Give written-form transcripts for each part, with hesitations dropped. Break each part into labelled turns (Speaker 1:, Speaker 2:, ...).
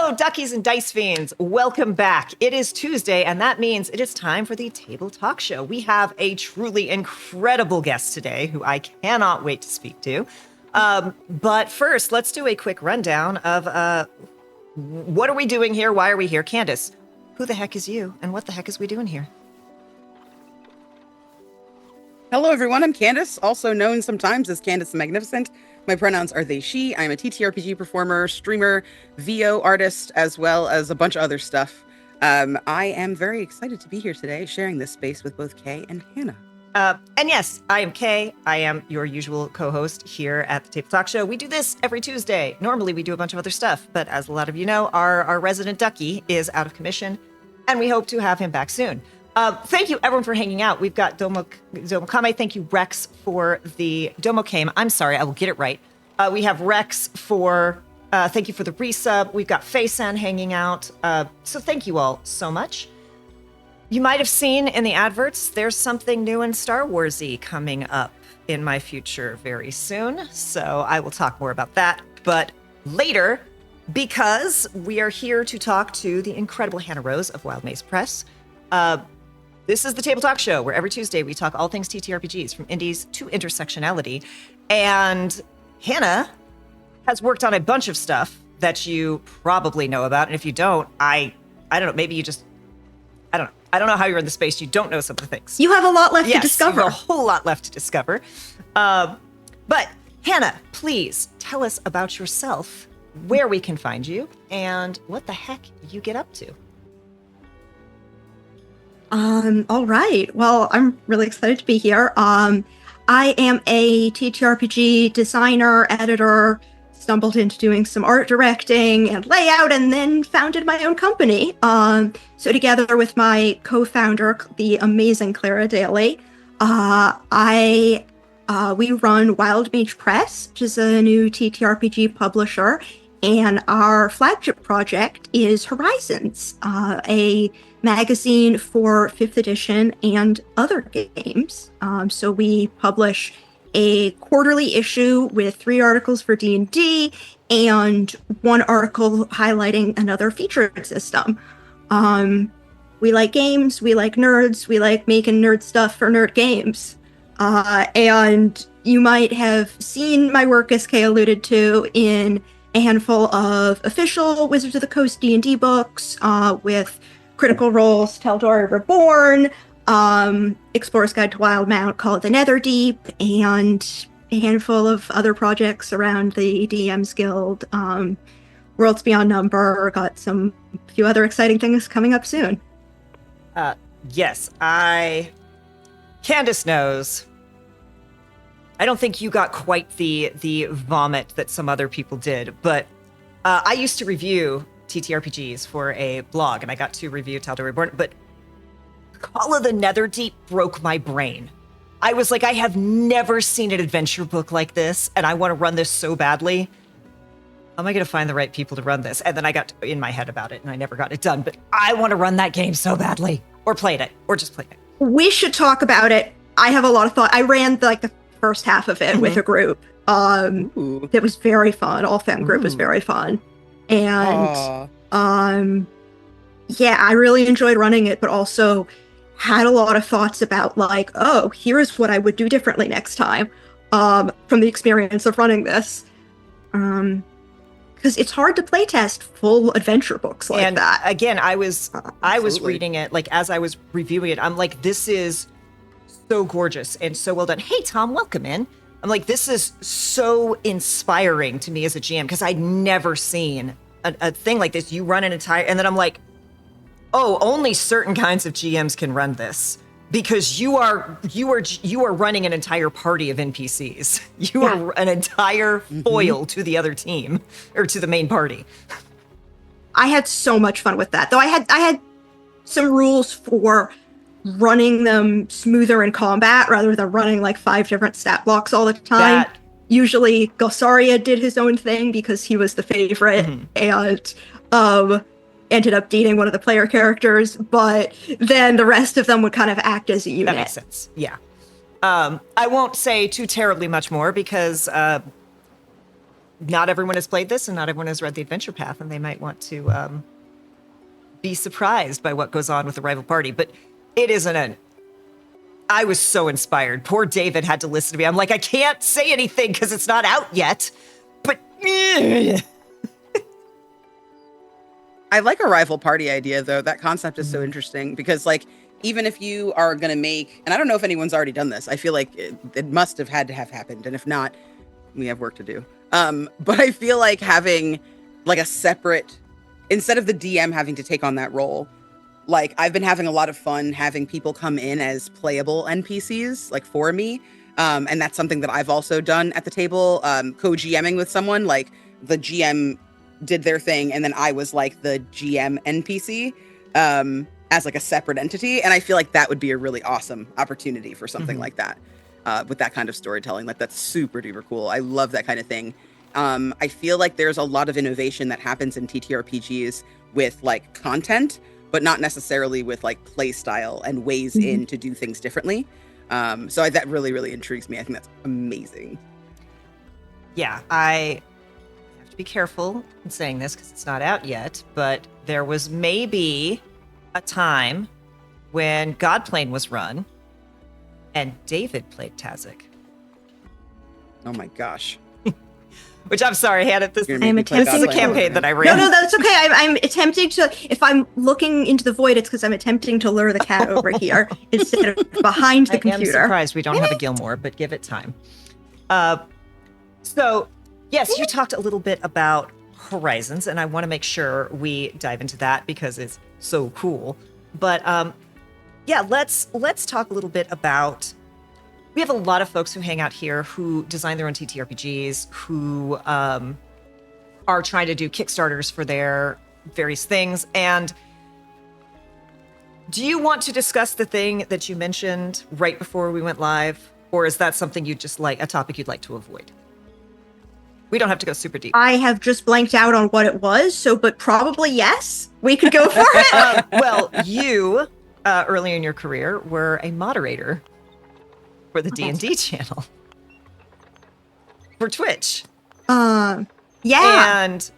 Speaker 1: Hello, Duckies and Dice Fiends. Welcome back. It is Tuesday, and that means it is time for the Table Talk Show. We have a truly incredible guest today who I cannot wait to speak to. But first, let's do a quick rundown of what are we doing here? Why are we here? Candace, who the heck is you, and what the heck is we doing here?
Speaker 2: Hello, everyone. I'm Candace, also known sometimes as Candace the Magnificent. My pronouns are they, she. I'm a TTRPG performer, streamer, VO artist, as well as a bunch of other stuff. I am very excited to be here today, sharing this space with both Kay and Hannah.
Speaker 1: And yes, I am Kay. I am your usual co-host here at the Table Talk Show. We do this every Tuesday. Normally, we do a bunch of other stuff, but as a lot of you know, our resident Ducky is out of commission, and we hope to have him back soon. Thank you, everyone, for hanging out. We've got Domokame. Thank you, Rex, for the Domokame. I'm sorry, I will get it right. We have Rex for, thank you for the resub. We've got Faison hanging out. So thank you all so much. You might have seen in the adverts, there's something new and Star Wars-y coming up in my future very soon. So I will talk more about that, but later, because we are here to talk to the incredible Hannah Rose of Wildmage Press. This is the Table Talk Show, where every Tuesday we talk all things TTRPGs, from indies to intersectionality. And Hannah has worked on a bunch of stuff that you probably know about. And if you don't, I don't know, maybe you just, I don't know. I don't know how you're in the space. You don't know some of the things.
Speaker 3: You have a lot left to discover.
Speaker 1: You have a whole lot left to discover. But Hannah, please tell us about yourself, where we can find you, and what the heck you get up to.
Speaker 3: All right. Well, I'm really excited to be here. I am a TTRPG designer, editor, stumbled into doing some art directing and layout, and then founded my own company. So together with my co-founder, the amazing Clara Daly, we run Wildmage Press, which is a new TTRPG publisher, and our flagship project is Horizons, a magazine for 5th edition and other games. So we publish a quarterly issue with 3 articles for D&D and 1 article highlighting another featured system. We like games, we like nerds, we like making nerd stuff for nerd games. And you might have seen my work, as Kay alluded to, in a handful of official Wizards of the Coast D&D books, with Critical Role's Tal'Dorei Reborn, Explorer's Guide to Wildmount, Call of the Netherdeep, and a handful of other projects around the DM's Guild. Worlds Beyond Number, got a few other exciting things coming up soon.
Speaker 1: Yes, Candace knows. I don't think you got quite the vomit that some other people did, but I used to review TTRPGs for a blog, and I got to review Tal'Dorei Reborn, but Call of the Netherdeep broke my brain. I was like, I have never seen an adventure book like this, and I want to run this so badly. How am I going to find the right people to run this? And then I got in my head about it, and I never got it done, but I want to run that game so badly. Or played it, or just played it.
Speaker 3: We should talk about it. I have a lot of thought. I ran the first half of it with a group. It was very fun. All fam group was very fun. And yeah, I really enjoyed running it, but also had a lot of thoughts about here's what I would do differently next time, from the experience of running this. Because it's hard to playtest full adventure books like that.
Speaker 1: Again, I was reading it, as I was reviewing it, I'm like, this is so gorgeous and so well done. Hey, Tom, welcome in. I'm like, this is so inspiring to me as a GM, because I'd never seen a thing like this. You run an entire, and then I'm like, oh, only certain kinds of GMs can run this, because you are running an entire party of NPCs. You are an entire foil to the other team, or to the main party.
Speaker 3: I had so much fun with that, though. I had some rules for running them smoother in combat rather than running 5 different stat blocks all the time. Usually Gossaria did his own thing because he was the favorite, and ended up dating one of the player characters, but then the rest of them would kind of act as a unit.
Speaker 1: That makes sense. Yeah. I won't say too terribly much more, because not everyone has played this and not everyone has read the adventure path, and they might want to be surprised by what goes on with the rival party. But it isn't an... I was so inspired. Poor David had to listen to me. I'm like, I can't say anything because it's not out yet. But...
Speaker 2: I like a rival party idea, though. That concept is so interesting because, like, even if you are going to make, and I don't know if anyone's already done this, I feel like it must have had to have happened. And if not, we have work to do. But I feel like having like a separate, instead of the DM having to take on that role, like I've been having a lot of fun having people come in as playable NPCs, like for me. And that's something that I've also done at the table, co-GMing with someone, like the GM did their thing, and then I was like the GM NPC as like a separate entity. And I feel like that would be a really awesome opportunity for something like that, with that kind of storytelling. Like that's super duper cool. I love that kind of thing. I feel like there's a lot of innovation that happens in TTRPGs with like content, but not necessarily with like play style and ways in to do things differently. So that really, really intrigues me. I think that's amazing.
Speaker 1: Yeah, I have to be careful in saying this because it's not out yet, but there was maybe a time when Godplane was run and David played Tazik.
Speaker 2: Oh my gosh.
Speaker 1: Which I'm sorry, Hannah, this is
Speaker 3: I'm attempting
Speaker 1: a campaign that I ran.
Speaker 3: No, that's okay. I'm attempting to, if I'm looking into the void, it's because I'm attempting to lure the cat over here instead of behind the computer.
Speaker 1: I'm surprised we don't have a Gilmore, but give it time. So, yes, you talked a little bit about Horizons, and I want to make sure we dive into that because it's so cool. But yeah, let's talk a little bit about... We have a lot of folks who hang out here who design their own TTRPGs, who are trying to do Kickstarters for their various things. And do you want to discuss the thing that you mentioned right before we went live? Or is that something you'd just like, a topic you'd like to avoid? We don't have to go super deep.
Speaker 3: I have just blanked out on what it was, but probably yes. We could go for it.
Speaker 1: Well, you, early in your career, were a moderator for the D&D channel for Twitch.
Speaker 3: Yeah.
Speaker 1: And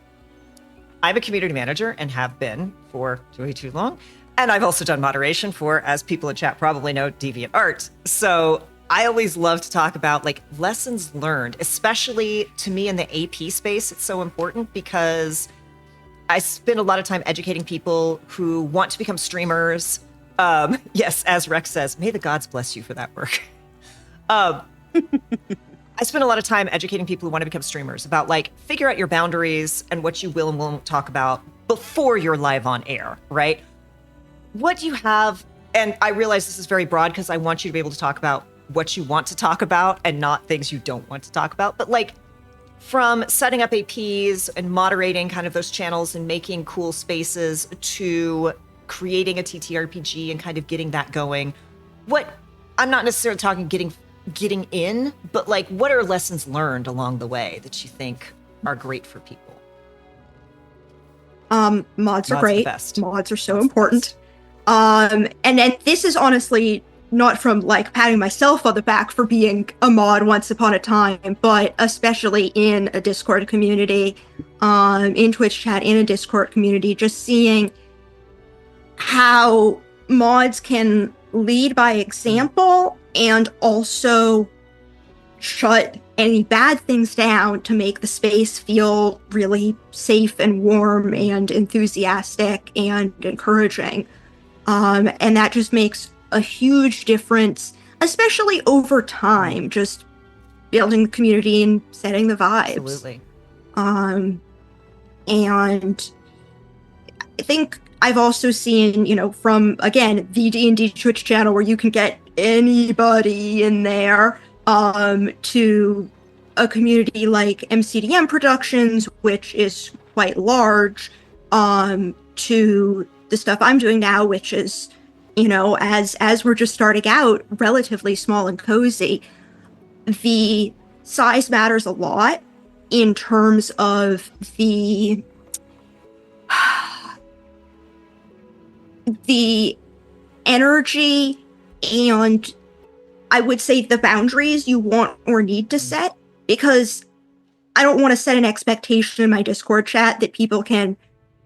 Speaker 1: I'm a community manager and have been for way too long. And I've also done moderation for, as people in chat probably know, DeviantArt. So I always love to talk about like lessons learned, especially to me in the AP space. It's so important because I spend a lot of time educating people who want to become streamers. Yes, as Rex says, may the gods bless you for that work. I spend a lot of time educating people who want to become streamers about like figure out your boundaries and what you will and won't talk about before you're live on air, right? What do you have? And I realize this is very broad because I want you to be able to talk about what you want to talk about and not things you don't want to talk about. But like from setting up APs and moderating kind of those channels and making cool spaces to creating a TTRPG and kind of getting that going, I'm not necessarily talking getting in, but like what are lessons learned along the way that you think are great for people?
Speaker 3: Mods are great. Mods are so important.
Speaker 1: Best.
Speaker 3: And then this is honestly not from like patting myself on the back for being a mod once upon a time, but especially in a Discord community, in Twitch chat, in a Discord community, just seeing how mods can lead by example and also shut any bad things down to make the space feel really safe and warm and enthusiastic and encouraging. And that just makes a huge difference, especially over time, just building the community and setting the vibes.
Speaker 1: Absolutely.
Speaker 3: And I think I've also seen, from, again, the D&D Twitch channel where you can get anybody in there, to a community like MCDM Productions, which is quite large, to the stuff I'm doing now, which is, as we're just starting out, relatively small and cozy. The size matters a lot in terms of the energy and I would say the boundaries you want or need to set, because I don't want to set an expectation in my Discord chat that people can,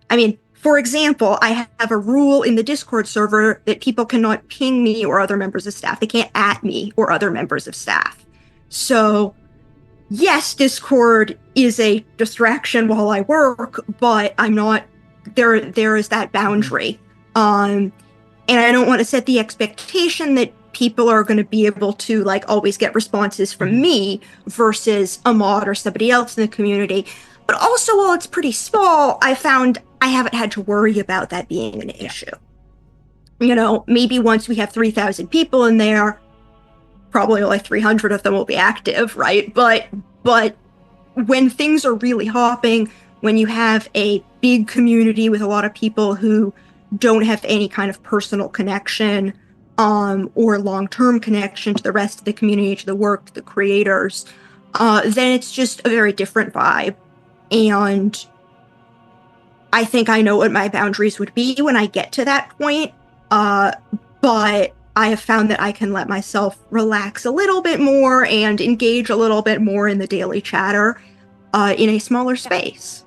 Speaker 3: I mean, for example, I have a rule in the Discord server that people cannot ping me or other members of staff. They can't at me or other members of staff. So, yes, Discord is a distraction while I work, but I'm not, there is that boundary. And I don't want to set the expectation that people are going to be able to like always get responses from me versus a mod or somebody else in the community. But also, while it's pretty small, I found I haven't had to worry about that being an issue. You know, maybe once we have 3,000 people in there, probably only 300 of them will be active, right? But when things are really hopping, when you have a big community with a lot of people who don't have any kind of personal connection or long-term connection to the rest of the community, to the work, to the creators, then it's just a very different vibe. And I think I know what my boundaries would be when I get to that point. But I have found that I can let myself relax a little bit more and engage a little bit more in the daily chatter in a smaller space.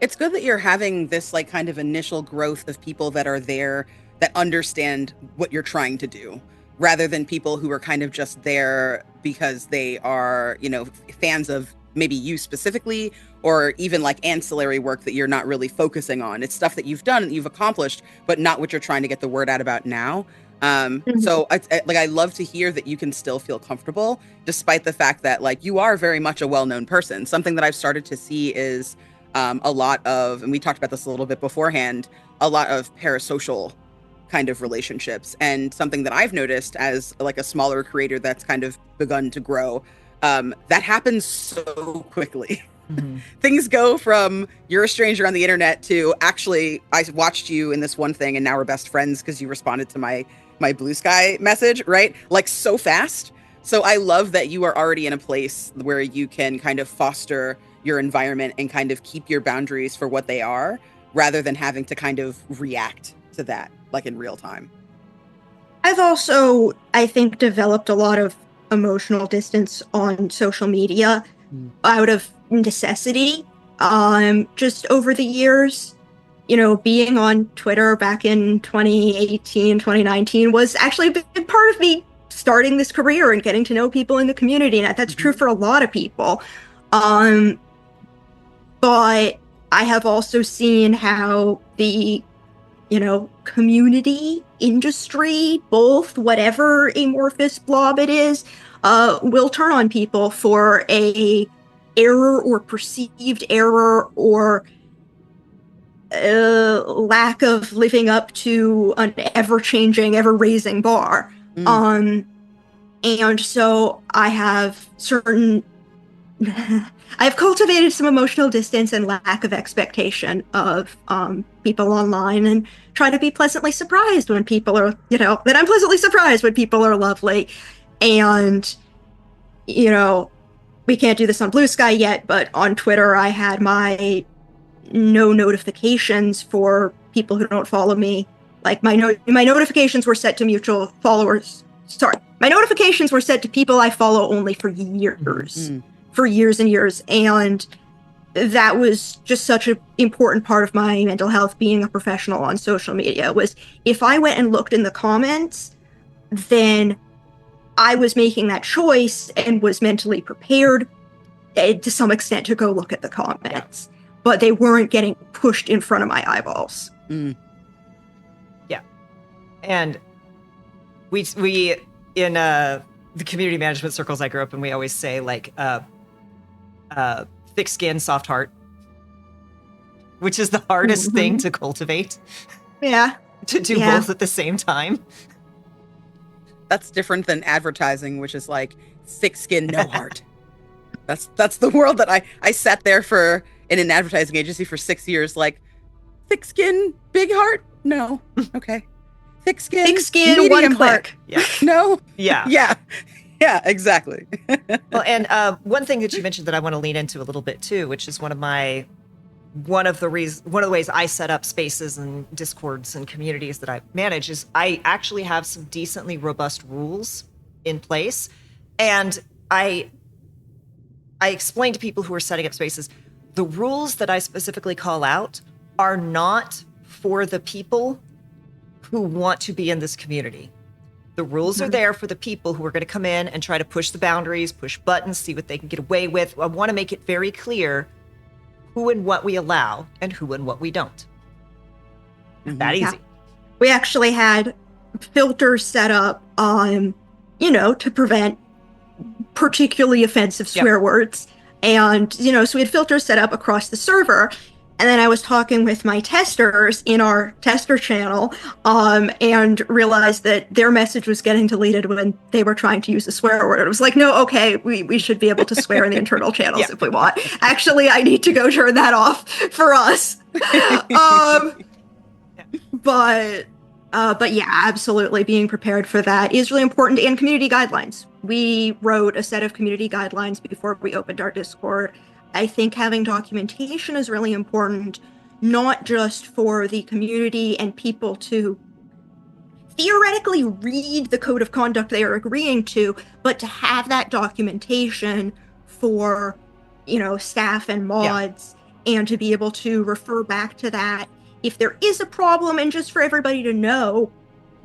Speaker 2: It's good that you're having this like kind of initial growth of people that are there that understand what you're trying to do, rather than people who are kind of just there because they are, you know, fans of maybe you specifically, or even like ancillary work that you're not really focusing on. It's stuff that you've done and you've accomplished, but not what you're trying to get the word out about now. So I love to hear that you can still feel comfortable despite the fact that like you are very much a well-known person. Something that I've started to see is a lot of, and we talked about this a little bit beforehand, a lot of parasocial kind of relationships. And something that I've noticed as like a smaller creator that's kind of begun to grow, that happens so quickly. Things go from you're a stranger on the internet to actually I watched you in this one thing and now we're best friends because you responded to my Blue Sky message, right? Like so fast. So I love that you are already in a place where you can kind of foster your environment and kind of keep your boundaries for what they are, rather than having to kind of react to that like in real time.
Speaker 3: I've also, I think, developed a lot of emotional distance on social media out of necessity. Just over the years, you know, being on Twitter back in 2018, 2019 was actually a big part of me starting this career and getting to know people in the community. And that's true for a lot of people. But I have also seen how the, you know, community, industry, both, whatever amorphous blob it is, will turn on people for a error or perceived error or lack of living up to an ever-changing, ever-raising bar. And so I have I've cultivated some emotional distance and lack of expectation of people online, and try to be pleasantly surprised when people are, you know, that I'm pleasantly surprised when people are lovely. And, you know, we can't do this on Blue Sky yet, but on Twitter I had my no notifications for people who don't follow me. Like my notifications were set to mutual followers. Sorry, my notifications were set to people I follow only for years. For years and years. And that was just such an important part of my mental health, being a professional on social media, was if I went and looked in the comments, then I was making that choice and was mentally prepared to some extent to go look at the comments. But they weren't getting pushed in front of my eyeballs.
Speaker 1: Yeah. And we in the community management circles I grew up in, we always say like, thick skin, soft heart, which is the hardest thing to cultivate.
Speaker 3: Yeah.
Speaker 1: To do both at the same time.
Speaker 2: That's different than advertising, which is like thick skin, no heart. That's the world that I sat there for in an advertising agency for 6 years. Like thick skin, big heart. No. Okay. Thick skin,
Speaker 3: one click.
Speaker 2: Heart. Yeah. No.
Speaker 1: Yeah.
Speaker 2: Yeah, exactly.
Speaker 1: Well, and one thing that you mentioned that I want to lean into a little bit too, which is one of the ways I set up spaces and discords and communities that I manage, is I actually have some decently robust rules in place, and I I explain to people who are setting up spaces, the rules that I specifically call out are not for the people who want to be in this community. The rules are there for the people who are going to come in and try to push the boundaries, push buttons, see what they can get away with. I want to make it very clear who and what we allow and who and what we don't. That easy.
Speaker 3: Yeah. We actually had filters set up, to prevent particularly offensive swear words. And, so we had filters set up across the server. And then I was talking with my testers in our tester channel, and realized that their message was getting deleted when they were trying to use a swear word. It was like, no, okay, we should be able to swear in the internal channels if we want. Actually, I need to go turn that off for us. But yeah, absolutely. Being prepared for that is really important. And community guidelines. We wrote a set of community guidelines before we opened our Discord. I think having documentation is really important, not just for the community and people to theoretically read the code of conduct they are agreeing to, but to have that documentation for, staff and mods, and to be able to refer back to that if there is a problem, and just for everybody to know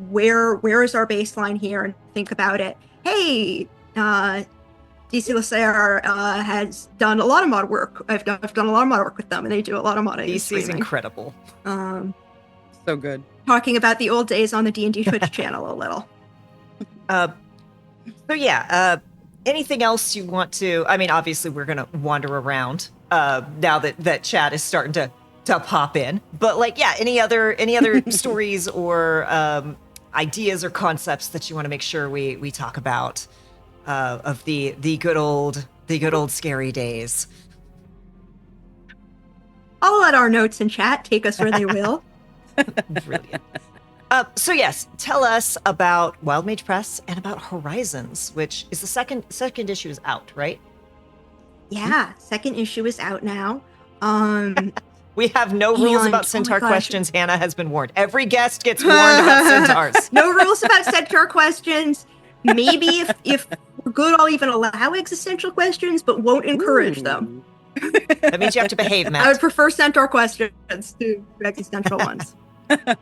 Speaker 3: where is our baseline here and think about it. Hey, DC Lasser has done a lot of mod work. I've done a lot of mod work with them, and they do a lot of modding.
Speaker 1: DC is incredible.
Speaker 2: So good.
Speaker 3: Talking about the old days on the D&D Twitch channel a little.
Speaker 1: Anything else you want to? I mean, obviously we're gonna wander around now that chat is starting to pop in. But any other stories or ideas or concepts that you want to make sure we talk about of the good old scary days?
Speaker 3: I'll let our notes in chat take us where they will.
Speaker 1: Brilliant. So yes, tell us about Wildmage Press and about Horizons, which is the second issue is out, right?
Speaker 3: Yeah, second issue is out now.
Speaker 1: We have no rules about centaur questions. Hannah has been warned. Every guest gets warned about centaurs.
Speaker 3: No rules about centaur questions. Maybe if we're good, I'll even allow existential questions, but won't encourage them.
Speaker 1: That means you have to behave, Matt.
Speaker 3: I would prefer centaur questions to existential ones. As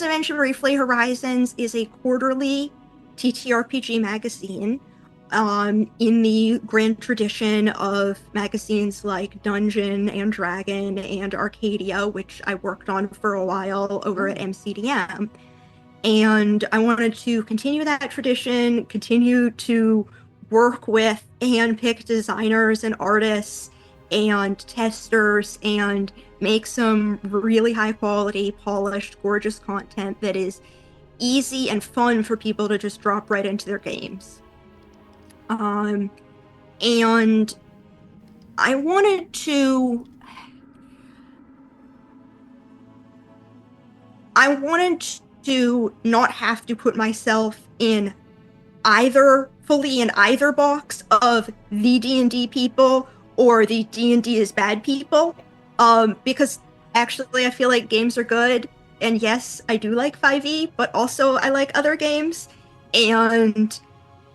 Speaker 3: I mentioned briefly, Horizons is a quarterly TTRPG magazine. In the grand tradition of magazines like Dungeon and Dragon and Arcadia, which I worked on for a while over at MCDM. And I wanted to continue that tradition, continue to work with hand-picked designers and artists and testers, and make some really high-quality, polished, gorgeous content that is easy and fun for people to just drop right into their games. And I wanted to not have to put myself in fully in either box of the D&D people or the D&D is bad people. Because actually I feel like games are good, and yes, I do like 5e, but also I like other games. And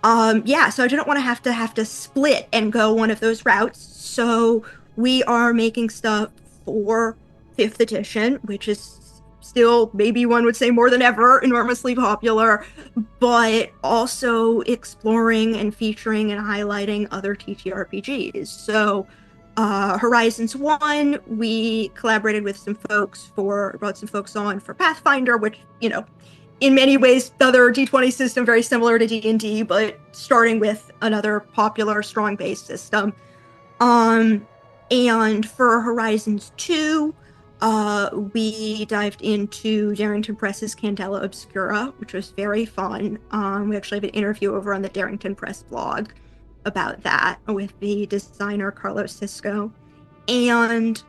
Speaker 3: so I didn't want to have to split and go one of those routes. So we are making stuff for 5th edition, which is still, maybe one would say more than ever, enormously popular, but also exploring and featuring and highlighting other TTRPGs. So Horizons 1, we collaborated with some folks brought some folks on for Pathfinder, which, in many ways, the other D20 system, very similar to D&D, but starting with another popular, strong-based system. And for Horizons 2, we dived into Darrington Press's Candela Obscura, which was very fun. We actually have an interview over on the Darrington Press blog about that with the designer Carlos Cisco. And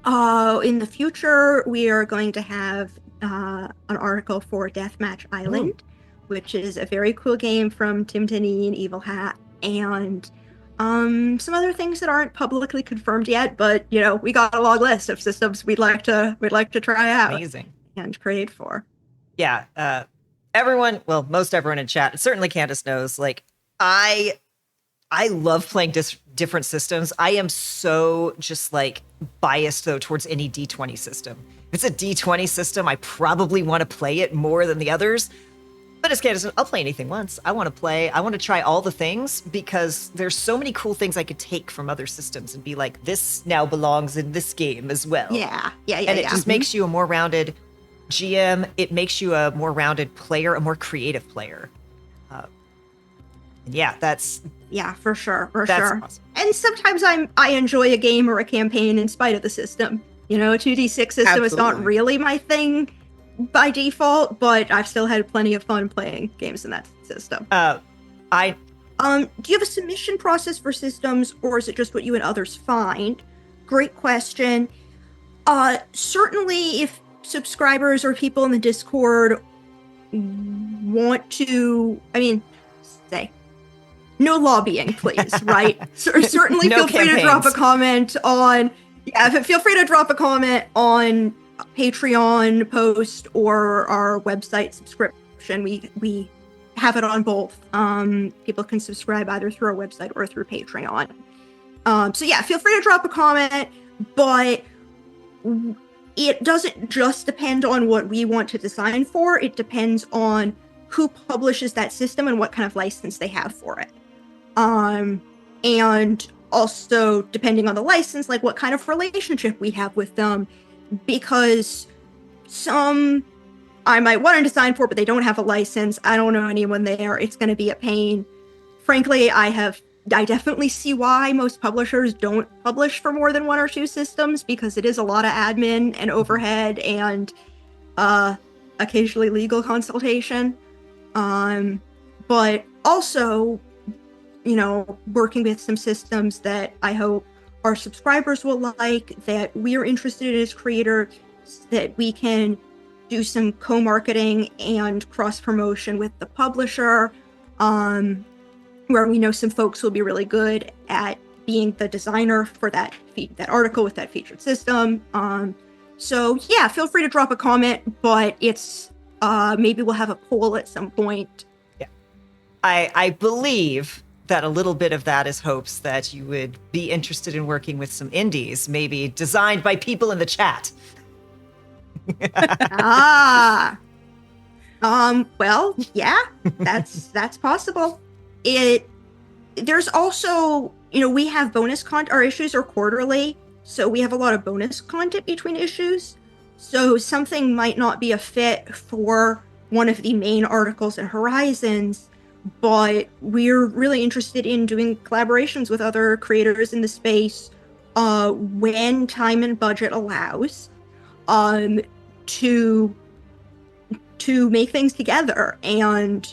Speaker 3: in the future, we are going to have an article for Deathmatch Island, which is a very cool game from Tim Tenney and Evil Hat, and some other things that aren't publicly confirmed yet, but we got a long list of systems we'd like to try out.
Speaker 1: Amazing.
Speaker 3: And create for.
Speaker 1: Yeah, everyone, well, most everyone in chat, certainly Candace knows, like, I love playing different systems. I am so just like biased though towards any D20 system. If it's a D20 system, I probably want to play it more than the others. But as Candace, I'll play anything once. I want to try all the things because there's so many cool things I could take from other systems and be like, this now belongs in this game as well.
Speaker 3: Yeah.
Speaker 1: And it just makes you a more rounded GM. It makes you a more rounded player, a more creative player. Yeah, that's
Speaker 3: for sure.
Speaker 1: awesome.
Speaker 3: And sometimes I enjoy a game or a campaign in spite of the system. A 2d6 system is not really my thing by default, but I've still had plenty of fun playing games in that system. Do you have a submission process for systems, or is it just what you and others find? Great question. Certainly, if subscribers or people in the Discord want to, no lobbying, please, right? Certainly
Speaker 1: No
Speaker 3: feel free to drop a comment on, Patreon post or our website subscription. We have it on both. People can subscribe either through our website or through Patreon. Feel free to drop a comment, but it doesn't just depend on what we want to design for. It depends on who publishes that system and what kind of license they have for it. And also depending on the license, like what kind of relationship we have with them, because some I might want to design for, but they don't have a license. I don't know anyone there. It's going to be a pain. Frankly, I definitely see why most publishers don't publish for more than one or two systems, because it is a lot of admin and overhead and occasionally legal consultation. But also, working with some systems that I hope our subscribers will like, that we're interested in as creators, that we can do some co-marketing and cross-promotion with the publisher, where we know some folks will be really good at being the designer for that article with that featured system. Feel free to drop a comment, but it's maybe we'll have a poll at some point.
Speaker 1: Yeah, I believe that a little bit of that is hopes that you would be interested in working with some indies, maybe designed by people in the chat.
Speaker 3: Well, yeah, that's possible. There's also, we have bonus content. Our issues are quarterly, so we have a lot of bonus content between issues. So something might not be a fit for one of the main articles in Horizons, but we're really interested in doing collaborations with other creators in the space when time and budget allows, to make things together. And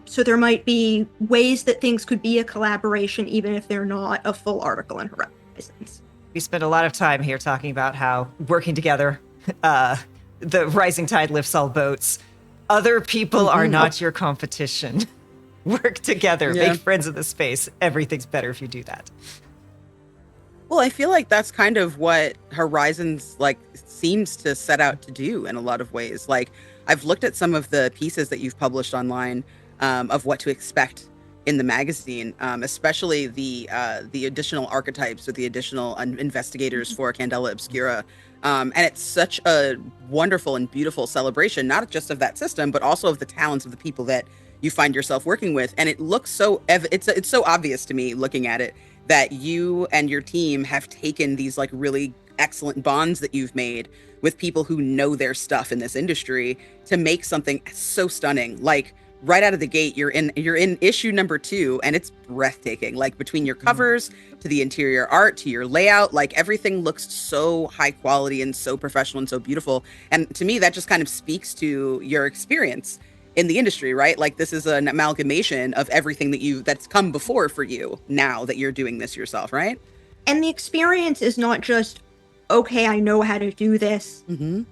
Speaker 3: so there might be ways that things could be a collaboration, even if they're not a full article in Horizons.
Speaker 1: We spend a lot of time here talking about how working together, the rising tide lifts all boats. Other people are not your competition. Work together, make friends in the space. Everything's better if you do that.
Speaker 2: Well, I feel like that's kind of what Horizons seems to set out to do in a lot of ways. Like, I've looked at some of the pieces that you've published online of what to expect in the magazine, especially the additional archetypes or the additional investigators for Candela Obscura. And it's such a wonderful and beautiful celebration, not just of that system, but also of the talents of the people that you find yourself working with. And it looks so, it's so obvious to me looking at it that you and your team have taken these really excellent bonds that you've made with people who know their stuff in this industry to make something so stunning. Like, right out of the gate, you're in issue number 2, and it's breathtaking. Between your covers to the interior art to your layout, everything looks so high quality and so professional and so beautiful. And to me, that just kind of speaks to your experience in the industry, right? This is an amalgamation of everything that's come before for you now that you're doing this yourself, right?
Speaker 3: And the experience is not just, okay, I know how to do this, and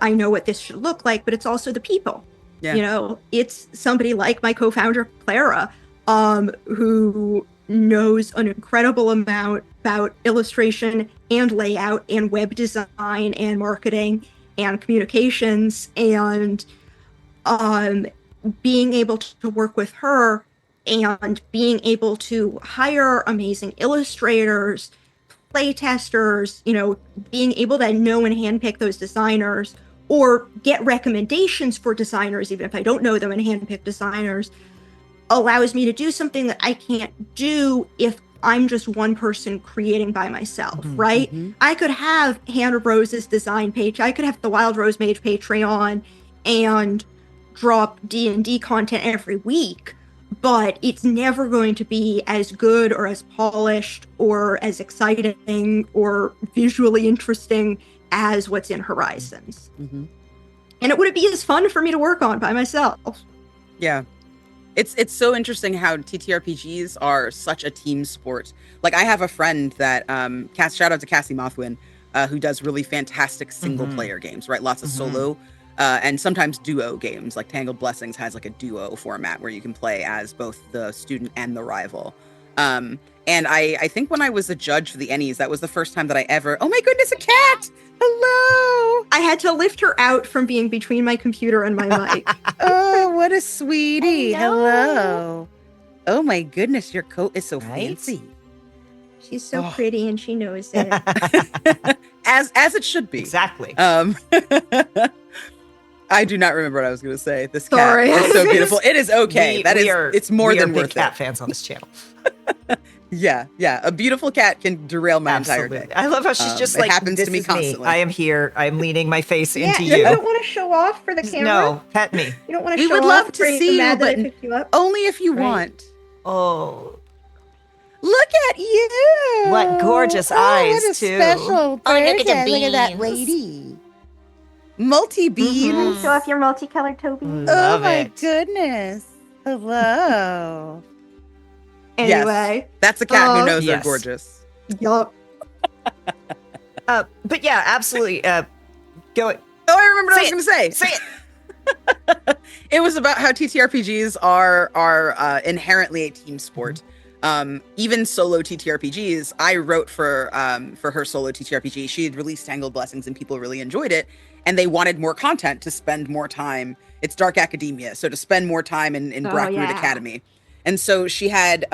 Speaker 3: I know what this should look like, but it's also the people. Yeah. It's somebody like my co-founder, Clara, who knows an incredible amount about illustration and layout and web design and marketing and communications. And being able to work with her and being able to hire amazing illustrators, playtesters, being able to know and handpick those designers or get recommendations for designers, even if I don't know them, and handpick designers, allows me to do something that I can't do if I'm just one person creating by myself, right? I could have Hannah Rose's design page, I could have the Wild Rose Mage Patreon and drop D&D content every week, but it's never going to be as good or as polished or as exciting or visually interesting as what's in Horizons. And it wouldn't be as fun for me to work on by myself.
Speaker 2: Yeah. It's so interesting how TTRPGs are such a team sport. Like, I have a friend that, shout out to Cassie Mothwin, who does really fantastic single player games, right? Lots of solo and sometimes duo games. Like Tangled Blessings has like a duo format where you can play as both the student and the rival. And I think when I was a judge for the Ennies, that was the first time that I ever, oh my goodness, a cat! Hello!
Speaker 3: I had to lift her out from being between my computer and my mic.
Speaker 2: Oh, what a sweetie. Hello. Oh my goodness, your coat is so fancy.
Speaker 3: She's so pretty and she knows it.
Speaker 2: As it should be.
Speaker 1: Exactly.
Speaker 2: I do not remember what I was going to say. This cat is so beautiful. It is okay. It's more than worth it.
Speaker 1: We are big cat fans on this channel.
Speaker 2: Yeah. A beautiful cat can derail my entire day.
Speaker 1: I love how she's just like,
Speaker 2: happens
Speaker 1: this
Speaker 2: to me
Speaker 1: is
Speaker 2: constantly.
Speaker 1: I am here. I'm leaning my face into you.
Speaker 3: You don't want to show off for the camera?
Speaker 1: No, pet me.
Speaker 3: You don't want to
Speaker 2: We
Speaker 3: show
Speaker 2: would
Speaker 3: off?
Speaker 2: love to see you, but
Speaker 3: you
Speaker 2: only if you want.
Speaker 1: Oh.
Speaker 2: Look at you.
Speaker 1: What gorgeous eyes,
Speaker 2: what a
Speaker 1: too.
Speaker 2: Special
Speaker 1: look at the
Speaker 2: Look at that lady. Multi-beams.
Speaker 3: Show off your multicolored Toby.
Speaker 2: Oh my goodness. Hello.
Speaker 3: Anyway.
Speaker 2: Yes, that's a cat who knows they're gorgeous.
Speaker 3: Yup.
Speaker 1: But yeah, absolutely. Go.
Speaker 2: Oh, I remember what I was going to say.
Speaker 1: Say it.
Speaker 2: It was about how TTRPGs are inherently a team sport. Even solo TTRPGs. I wrote for her solo TTRPG. She had released Tangled Blessings and people really enjoyed it. And they wanted more content to spend more time. It's dark academia, so to spend more time in Blackroot Academy. And so she had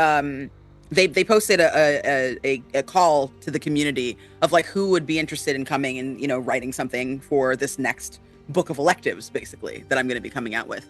Speaker 2: they posted a call to the community of like who would be interested in coming and writing something for this next book of electives, basically, that I'm going to be coming out with.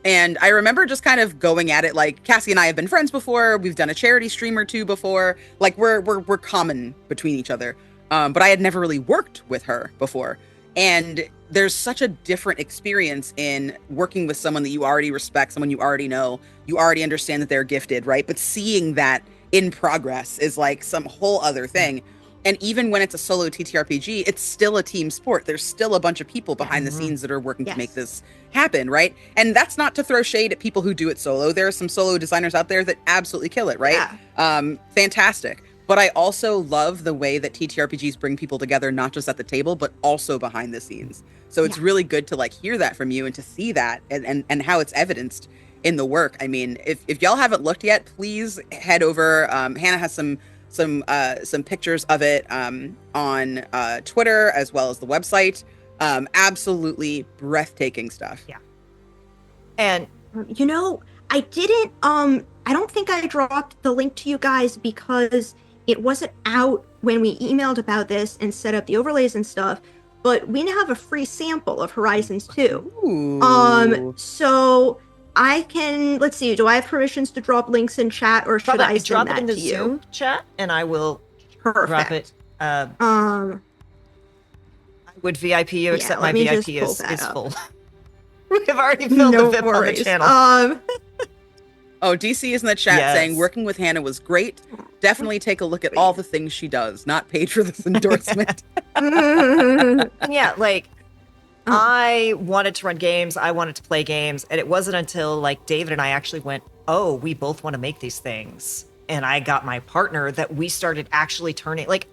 Speaker 2: And I remember just kind of going at it like Cassie and I have been friends before. We've done a charity stream or two before. Like we're common between each other. But I had never really worked with her before. And there's such a different experience in working with someone that you already respect, someone you already know, you already understand that they're gifted, right? But seeing that in progress is like some whole other thing. And even when it's a solo TTRPG, it's still a team sport. There's still a bunch of people behind the scenes that are working to make this happen, right? And that's not to throw shade at people who do it solo. There are some solo designers out there that absolutely kill it, right? Yeah. Fantastic. But I also love the way that TTRPGs bring people together, not just at the table, but also behind the scenes. So it's really good to like hear that from you and to see that and how it's evidenced in the work. I mean, if y'all haven't looked yet, please head over. Hannah has some pictures of it on Twitter as well as the website. Absolutely breathtaking stuff.
Speaker 1: Yeah. And
Speaker 3: I didn't I don't think I dropped the link to you guys because it wasn't out when we emailed about this and set up the overlays and stuff, but we now have a free sample of Horizons 2.
Speaker 2: Ooh.
Speaker 3: So I can, let's see, do I have permissions to drop links in chat or should I send that
Speaker 1: in the
Speaker 3: to you?
Speaker 1: Zoom chat and I will drop it. I would VIP you, except my VIP is full. We have already filled the VIP on the channel.
Speaker 2: Oh, DC is in the chat saying working with Hannah was great. Definitely take a look at all the things she does. Not paid for this endorsement.
Speaker 1: Yeah, like I wanted to run games. I wanted to play games. And it wasn't until like David and I actually went, oh, we both want to make these things. And I got my partner that we started actually turning, like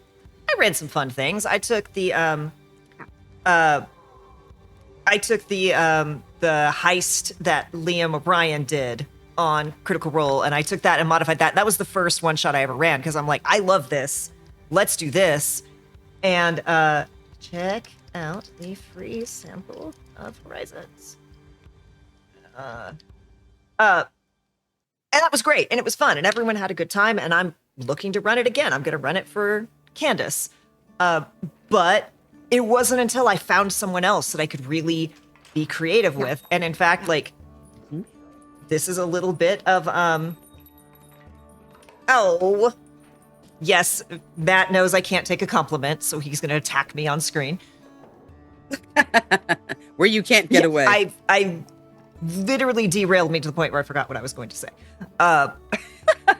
Speaker 1: I ran some fun things. I took the heist that Liam O'Brien did on Critical Role, and I took that and modified that. That was the first one shot I ever ran because I'm like, I love this. Let's do this. And check out the free sample of Horizons. And that was great, and it was fun, and everyone had a good time, and I'm looking to run it again. I'm going to run it for Candace. But it wasn't until I found someone else that I could really be creative with. And in fact, like, this is a little bit of, oh, yes, Matt knows I can't take a compliment, so he's going to attack me on screen.
Speaker 2: Where you can't get away.
Speaker 1: I literally derailed me to the point where I forgot what I was going to say.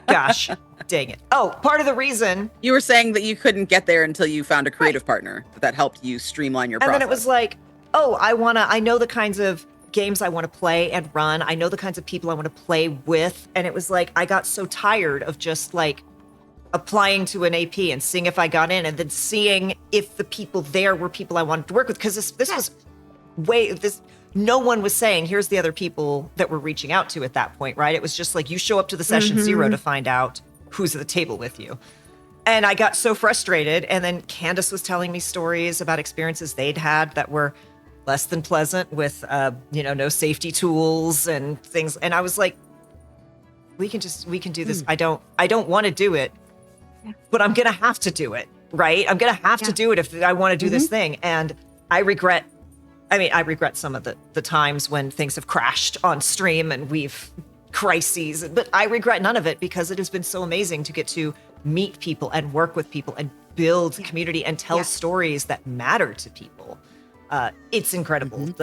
Speaker 1: Gosh, dang it. Oh, part of the reason...
Speaker 2: You were saying that you couldn't get there until you found a creative partner that helped you streamline your process.
Speaker 1: And then it was like, oh, I know the kinds of games I want to play and run. I know the kinds of people I want to play with. And it was like, I got so tired of just like applying to an AP and seeing if I got in and then seeing if the people there were people I wanted to work with. Because this was no one was saying, here's the other people that we're reaching out to at that point, right? It was just like, you show up to the session zero to find out who's at the table with you. And I got so frustrated. And then Candace was telling me stories about experiences they'd had that were less than pleasant with, no safety tools and things. And I was like, we can do this. I don't want to do it, but I'm going to have to do it, right? I'm going to have to do it if I want to do this thing. And I regret some of the times when things have crashed on stream and we've crises, but I regret none of it because it has been so amazing to get to meet people and work with people and build community and tell stories that matter to people. It's incredible.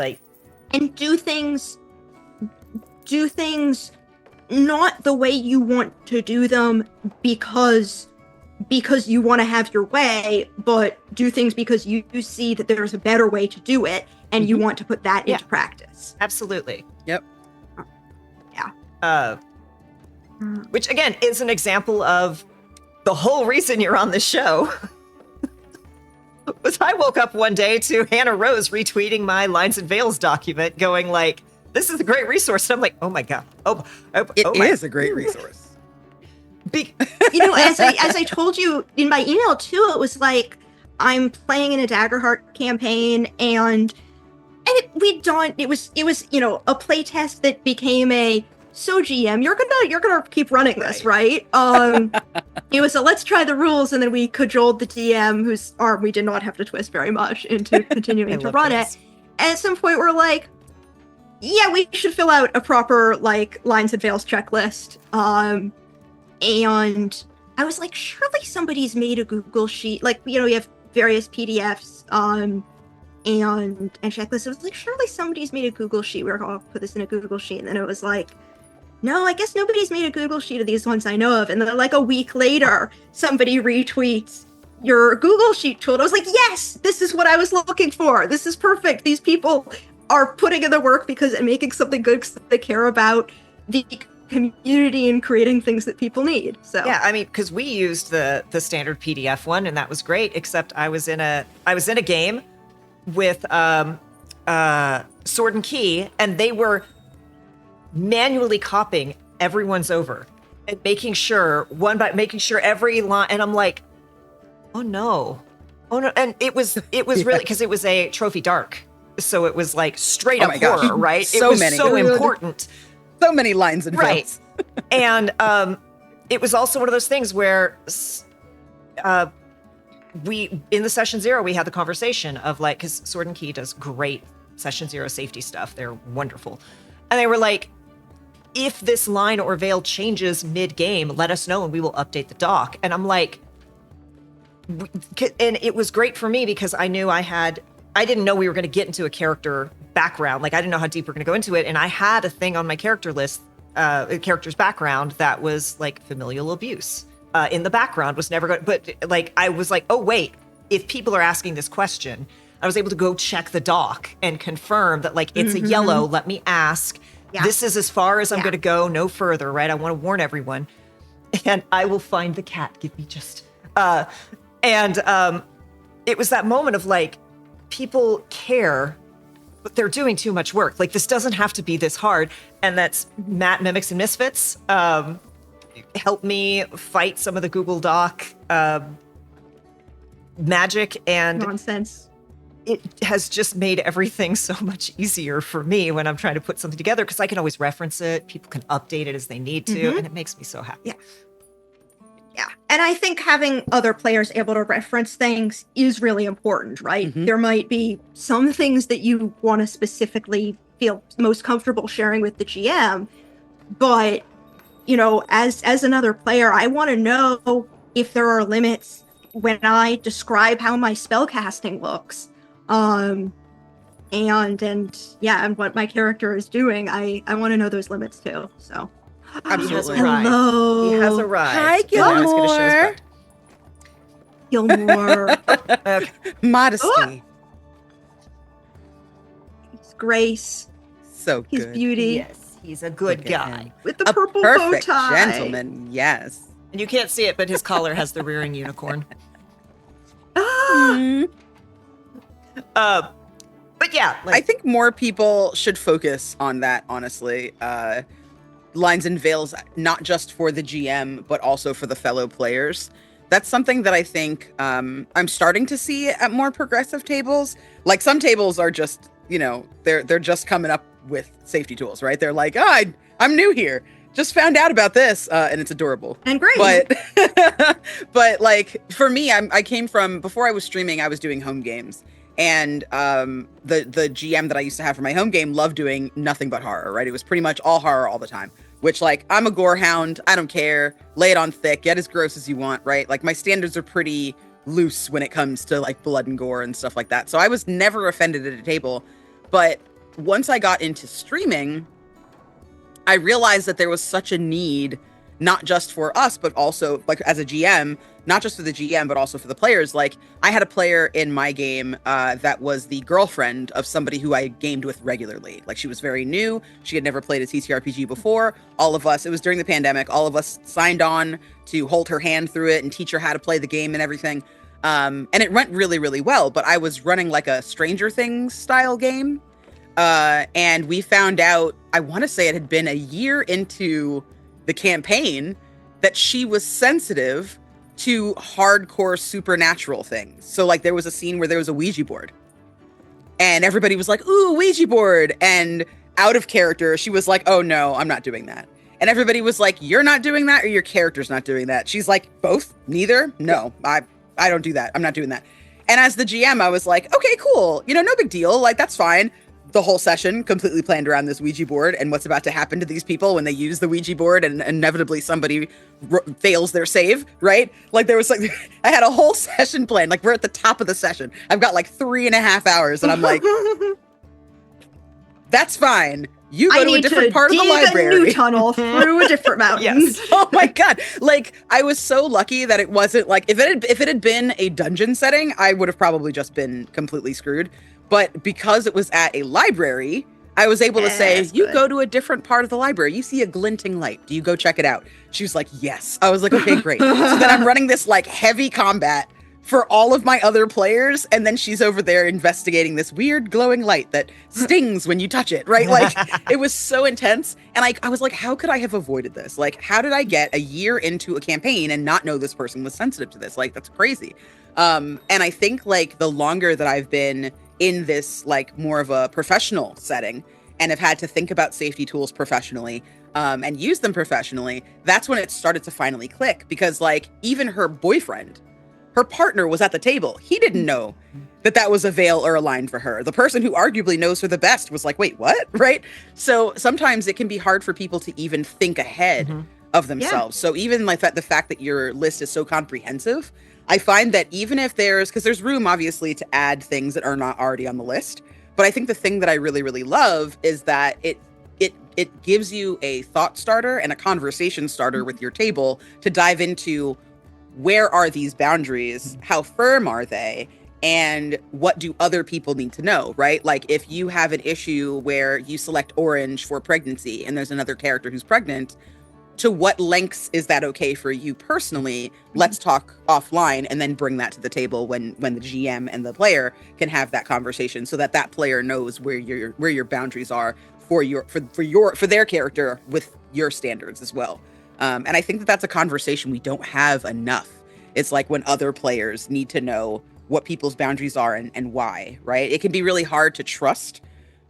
Speaker 3: And do things not the way you want to do them because you want to have your way, but do things because you see that there's a better way to do it and you want to put that into practice.
Speaker 1: Absolutely.
Speaker 2: Yep.
Speaker 1: Which again is an example of the whole reason you're on this show. Was I woke up one day to Hannah Rose retweeting my Lines and Veils document going like, this is a great resource. And I'm like, oh my God.
Speaker 2: It is a great resource.
Speaker 3: As I told you in my email too, it was like, I'm playing in a Daggerheart campaign and it was a play test that became a, so GM, you're gonna keep running this, right? It was a let's try the rules, and then we cajoled the DM, whose arm we did not have to twist very much, into continuing to run it. And at some point, we're like, yeah, we should fill out a proper like Lines and Veils checklist. And I was like, surely somebody's made a Google sheet. Like, you have various PDFs and checklists. I was like, surely somebody's made a Google sheet. We were going to put this in a Google sheet, and then it was like, no, I guess nobody's made a Google sheet of these ones I know of. And then like a week later, somebody retweets your Google sheet tool. And I was like, yes, this is what I was looking for. This is perfect. These people are putting in the work and making something good because they care about the community and creating things that people need. So
Speaker 1: yeah, I mean, because we used the standard PDF one, and that was great. Except I was in a game with Sword and Key, and they were manually copying everyone's over and making sure every line, and I'm like, oh no, and it was really because it was a trophy dark, so it was like straight up horror, right?
Speaker 2: So
Speaker 1: it was
Speaker 2: many.
Speaker 1: so important,
Speaker 2: so many lines and
Speaker 1: right, and it was also one of those things where we in the session zero we had the conversation of like, because Sword and Key does great session zero safety stuff, they're wonderful, and they were like, if this line or veil changes mid-game, let us know and we will update the doc. And I'm like, and it was great for me because I knew I didn't know we were going to get into a character background. Like, I didn't know how deep we're going to go into it. And I had a thing on my character list, character's background that was like familial abuse in the background was never going, but like, I was like, oh wait, if people are asking this question, I was able to go check the doc and confirm that like, it's a yellow, let me ask. Yeah. This is as far as I'm going to go, no further, right? I want to warn everyone. And I will find the cat. Give me just... it was that moment of like, people care, but they're doing too much work. Like, this doesn't have to be this hard. And that's Matt Mimics and Misfits. Help me fight some of the Google Doc magic and...
Speaker 3: nonsense.
Speaker 1: it has just made everything so much easier for me when I'm trying to put something together, because I can always reference it. People can update it as they need to, and it makes me so happy.
Speaker 3: Yeah. And I think having other players able to reference things is really important, right? There might be some things that you want to specifically feel most comfortable sharing with the GM, but you know, as another player, I want to know if there are limits when I describe how my spellcasting looks. And what my character is doing. I want to know those limits too. So
Speaker 2: Absolutely.
Speaker 3: hello.
Speaker 1: He has arrived.
Speaker 2: Hi,
Speaker 1: And now he's gonna show his
Speaker 3: Gilmore.
Speaker 1: butt. Okay.
Speaker 2: Modesty.
Speaker 3: His grace.
Speaker 2: So
Speaker 3: His
Speaker 2: good.
Speaker 3: beauty.
Speaker 1: Yes, he's a good
Speaker 2: Look at
Speaker 1: guy.
Speaker 2: him.
Speaker 3: With the
Speaker 2: A
Speaker 3: purple bow
Speaker 2: perfect
Speaker 3: tie.
Speaker 2: gentleman. Yes.
Speaker 1: And you can't see it, but his collar has the rearing unicorn.
Speaker 3: Ah,
Speaker 2: Mm.
Speaker 1: But yeah, like,
Speaker 2: I think more people should focus on that, honestly. Lines and Veils, not just for the GM, but also for the fellow players. That's something that I think I'm starting to see at more progressive tables. Like, some tables are just, you know, they're just coming up with safety tools, right? They're like, oh, I'm new here. Just found out about this, and it's adorable.
Speaker 3: and great.
Speaker 2: But like, for me, I came from, before I was streaming, I was doing home games. And the GM that I used to have for my home game loved doing nothing but horror, right? It was pretty much all horror all the time, which, like, I'm a gore hound. I don't care. Lay it on thick. Get as gross as you want, right? Like, my standards are pretty loose when it comes to, like, blood and gore and stuff like that. So I was never offended at a table. But once I got into streaming, I realized that there was such a need, not just for us, but also, like, as a GM, not just for the GM, but also for the players. Like, I had a player in my game that was the girlfriend of somebody who I gamed with regularly. Like, she was very new. She had never played a TTRPG before. All of us, it was during the pandemic, all of us signed on to hold her hand through it and teach her how to play the game and everything. And it went really, really well. But I was running like a Stranger Things style game. And we found out, I want to say it had been a year into the campaign, that she was sensitive to hardcore supernatural things. So, like, there was a scene where there was a Ouija board. And everybody was like, ooh, Ouija board. And out of character, she was like, oh no, I'm not doing that. And everybody was like, you're not doing that, or your character's not doing that? She's like, both? Neither? No, I don't do that. I'm not doing that. And as the GM, I was like, okay, cool. You know, no big deal. Like, that's fine. The whole session completely planned around this Ouija board and what's about to happen to these people when they use the Ouija board and inevitably somebody fails their save, right? Like, there was like, I had a whole session planned. Like, we're at the top of the session. I've got like 3.5 hours and I'm like, that's fine. You go to a different part of the library.
Speaker 3: A new tunnel through a different mountain.
Speaker 1: Yes.
Speaker 2: Oh my God. Like, I was so lucky that it wasn't like, if it had been a dungeon setting, I would have probably just been completely screwed. But because it was at a library, I was able to say, you go to a different part of the library. You see a glinting light. Do you go check it out? She was like, yes. I was like, okay, great. So then I'm running this like heavy combat for all of my other players. And then she's over there investigating this weird glowing light that stings when you touch it, right? Like, it was so intense. And I was like, how could I have avoided this? Like, how did I get a year into a campaign and not know this person was sensitive to this? Like, that's crazy. And I think, like, the longer that I've been in this, like, more of a professional setting and have had to think about safety tools professionally and use them professionally, that's when it started to finally click. Because, like, even her boyfriend, her partner was at the table. He didn't know that that was a veil or a line for her. The person who arguably knows her the best was like, wait, what? Right? So sometimes it can be hard for people to even think ahead of themselves. So even like that, the fact that your list is so comprehensive, I find that even if because there's room obviously to add things that are not already on the list, but I think the thing that I really, really love is that it gives you a thought starter and a conversation starter with your table to dive into, where are these boundaries? How firm are they? And what do other people need to know, right? Like, if you have an issue where you select orange for pregnancy and there's another character who's pregnant, to what lengths is that okay for you personally? Let's talk offline and then bring that to the table when the GM and the player can have that conversation, so that that player knows where your boundaries are for their character with your standards as well. And I think that that's a conversation we don't have enough. It's like when other players need to know what people's boundaries are and why, right? It can be really hard to trust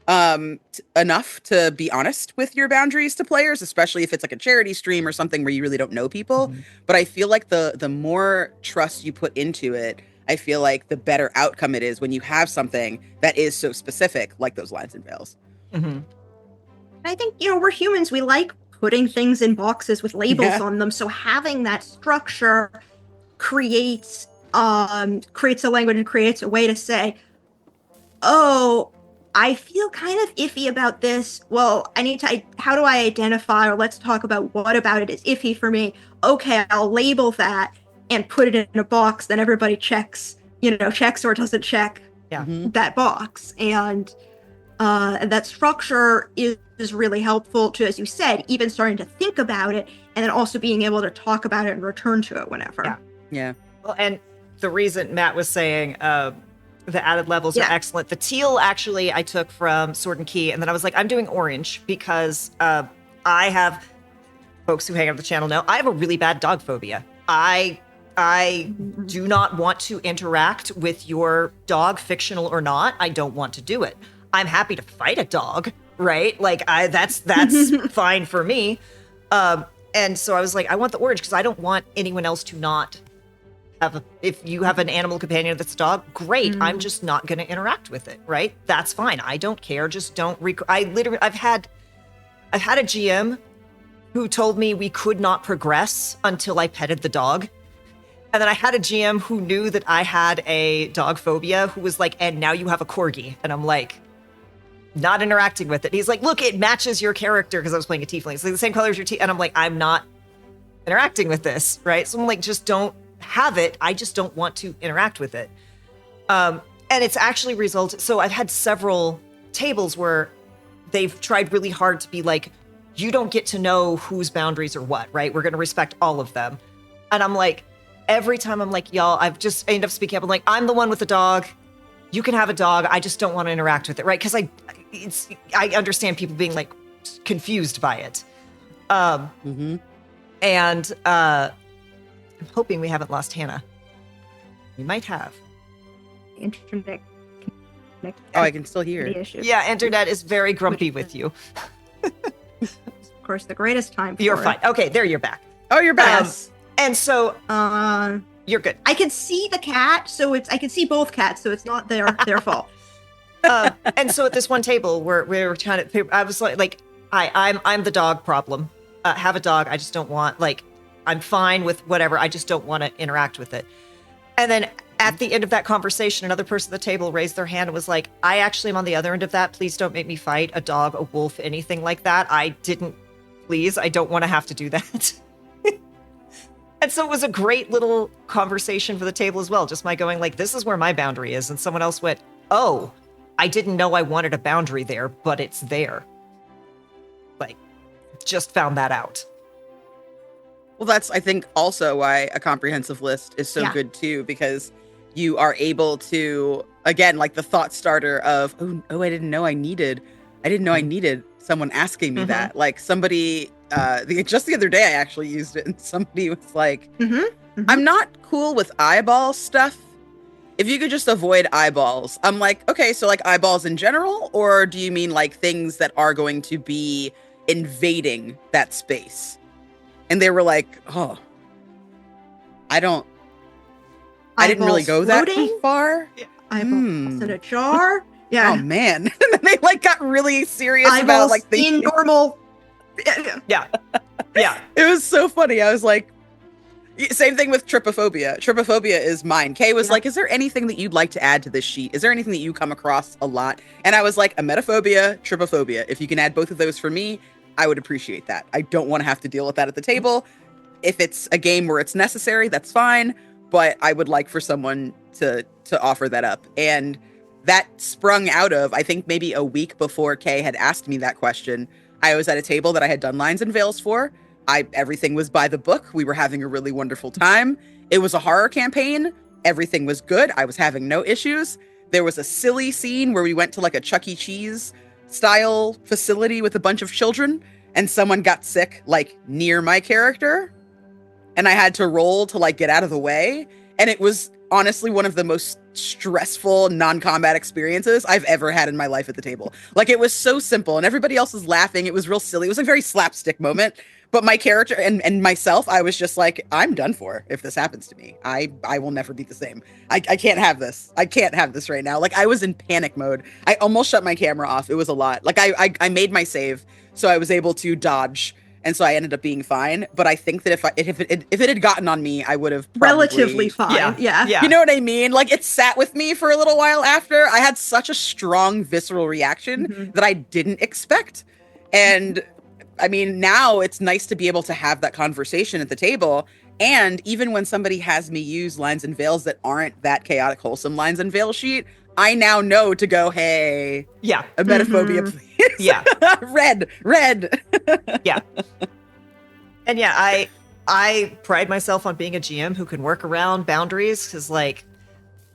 Speaker 2: enough to be honest with your boundaries to players, especially if it's like a charity stream or something where you really don't know people.
Speaker 1: Mm-hmm.
Speaker 2: But I feel like the more trust you put into it, I feel like the better outcome it is when you have something that is so specific, like those lines and veils.
Speaker 1: Mm-hmm.
Speaker 3: I think, we're humans. We like putting things in boxes with labels
Speaker 2: Yeah.
Speaker 3: on them. So having that structure creates a language and creates a way to say, oh, I feel kind of iffy about this. Well, how do I identify, or let's talk about what about it is iffy for me. Okay, I'll label that and put it in a box. Then everybody checks or doesn't check that box. And that structure is really helpful to, as you said, even starting to think about it and then also being able to talk about it and return to it whenever.
Speaker 2: Yeah.
Speaker 1: Well, and the reason Matt was saying the added levels are excellent. The teal, actually, I took from Sword and Key, and then I was like, I'm doing orange because I have, folks who hang out on the channel know, I have a really bad dog phobia. I do not want to interact with your dog, fictional or not. I don't want to do it. I'm happy to fight a dog, right? Like that's fine for me. And so I was like, I want the orange because I don't want anyone else to not have if you have an animal companion that's a dog, great. I'm just not going to interact with it, right? That's fine. I don't care. Just don't. I've had a GM who told me we could not progress until I petted the dog. And then I had a GM who knew that I had a dog phobia who was like, and now you have a corgi. And I'm like, not interacting with it. He's like, look, it matches your character because I was playing a tiefling. It's like the same color as your and I'm like, I'm not interacting with this, right? So I'm like, just don't have it. I just don't want to interact with it. And it's actually resulted. So I've had several tables where they've tried really hard to be like, you don't get to know whose boundaries are what, right? We're going to respect all of them. And I'm like, every time I'm like, y'all, I end up speaking up. I'm like, I'm the one with the dog. You can have a dog. I just don't want to interact with it, right? Because I understand people being like confused by it. And I'm hoping we haven't lost Hannah. We might have.
Speaker 3: Internet.
Speaker 2: Oh, I can still hear.
Speaker 3: Issues.
Speaker 1: Yeah, internet is very grumpy with you.
Speaker 3: Of course, the greatest time for
Speaker 1: You're fine. Okay, there you're back.
Speaker 2: Oh, you're back.
Speaker 1: And so you're good.
Speaker 3: I can see the cat, so I can see both cats, so it's not their fault.
Speaker 1: And so at this one table where we were trying to, I was like, I'm the dog problem. Have a dog. I just don't want, like, I'm fine with whatever. I just don't want to interact with it. And then at the end of that conversation, another person at the table raised their hand and was like, I actually am on the other end of that. Please don't make me fight a dog, a wolf, anything like that. Please, I don't want to have to do that. And so it was a great little conversation for the table as well. Just my going like, this is where my boundary is. And someone else went, oh, I didn't know I wanted a boundary there, but it's there. Like, just found that out.
Speaker 2: Well, that's, I think, also why a comprehensive list is so good, too, because you are able to, again, like the thought starter of, oh, I didn't know I needed someone asking me that. Like somebody, just the other day, I actually used it, and somebody was like, I'm not cool with eyeball stuff. If you could just avoid eyeballs. I'm like, okay, so like eyeballs in general, or do you mean like things that are going to be invading that space? And they were like, oh, I didn't really go that far.
Speaker 3: Eyeballs in a jar. Yeah.
Speaker 2: Oh man. And then they like got really serious
Speaker 3: eyeballs
Speaker 2: about like
Speaker 3: in normal.
Speaker 1: Yeah. Yeah.
Speaker 2: It was so funny. I was like, same thing with trypophobia. Trypophobia is mine. Kay was like, is there anything that you'd like to add to this sheet? Is there anything that you come across a lot? And I was like, emetophobia, trypophobia. If you can add both of those for me, I would appreciate that. I don't want to have to deal with that at the table. If it's a game where it's necessary, that's fine. But I would like for someone to offer that up. And that sprung out of, I think maybe a week before Kay had asked me that question. I was at a table that I had done lines and veils for. Everything was by the book. We were having a really wonderful time. It was a horror campaign. Everything was good. I was having no issues. There was a silly scene where we went to like a Chuck E. Cheese style facility with a bunch of children, and someone got sick like near my character, and I had to roll to like get out of the way. And it was honestly one of the most stressful non-combat experiences I've ever had in my life at the table. Like, it was so simple and everybody else was laughing. It was real silly. It was a very slapstick moment. But my character and myself, I was just like, I'm done for if this happens to me. I will never be the same. I can't have this. I can't have this right now. Like, I was in panic mode. I almost shut my camera off. It was a lot. Like, I made my save, so I was able to dodge, and so I ended up being fine. But I think that if it had gotten on me, I would have
Speaker 3: Relatively fine. Yeah.
Speaker 1: Yeah.
Speaker 2: You know what I mean? Like, it sat with me for a little while after. I had such a strong visceral reaction that I didn't expect. And I mean, now it's nice to be able to have that conversation at the table. And even when somebody has me use lines and veils that aren't that chaotic, wholesome lines and veil sheet, I now know to go, hey,
Speaker 1: Yeah.
Speaker 2: emetophobia, please.
Speaker 1: Yeah.
Speaker 2: red.
Speaker 1: Yeah. And yeah, I pride myself on being a GM who can work around boundaries, because, like,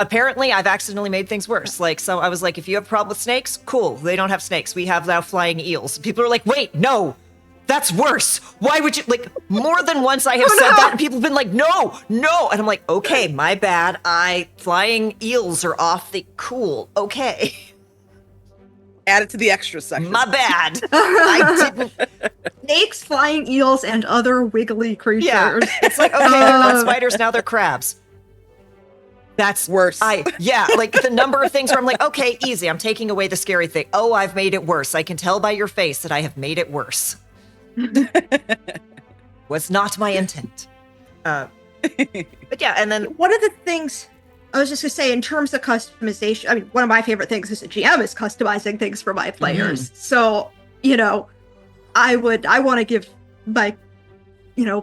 Speaker 1: apparently I've accidentally made things worse. Like, so I was like, if you have a problem with snakes, cool. They don't have snakes. We have now flying eels. People are like, wait, no, that's worse. Why would you, like, more than once I have said that, and people have been like, no. And I'm like, okay, my bad. Flying eels are off the cool. Okay.
Speaker 2: Add it to the extra section.
Speaker 1: My bad. I didn't.
Speaker 3: Snakes, flying eels, and other wiggly creatures.
Speaker 1: Yeah. It's like, okay, they're not spiders, now they're crabs. That's
Speaker 2: Worse.
Speaker 1: Like, the number of things where I'm like, okay, easy. I'm taking away the scary thing. Oh, I've made it worse. I can tell by your face that I have made it worse. Was not my intent. But yeah, and then
Speaker 3: One of the things I was just gonna say, in terms of customization, I mean, one of my favorite things as a GM is customizing things for my players. So, I want to give my,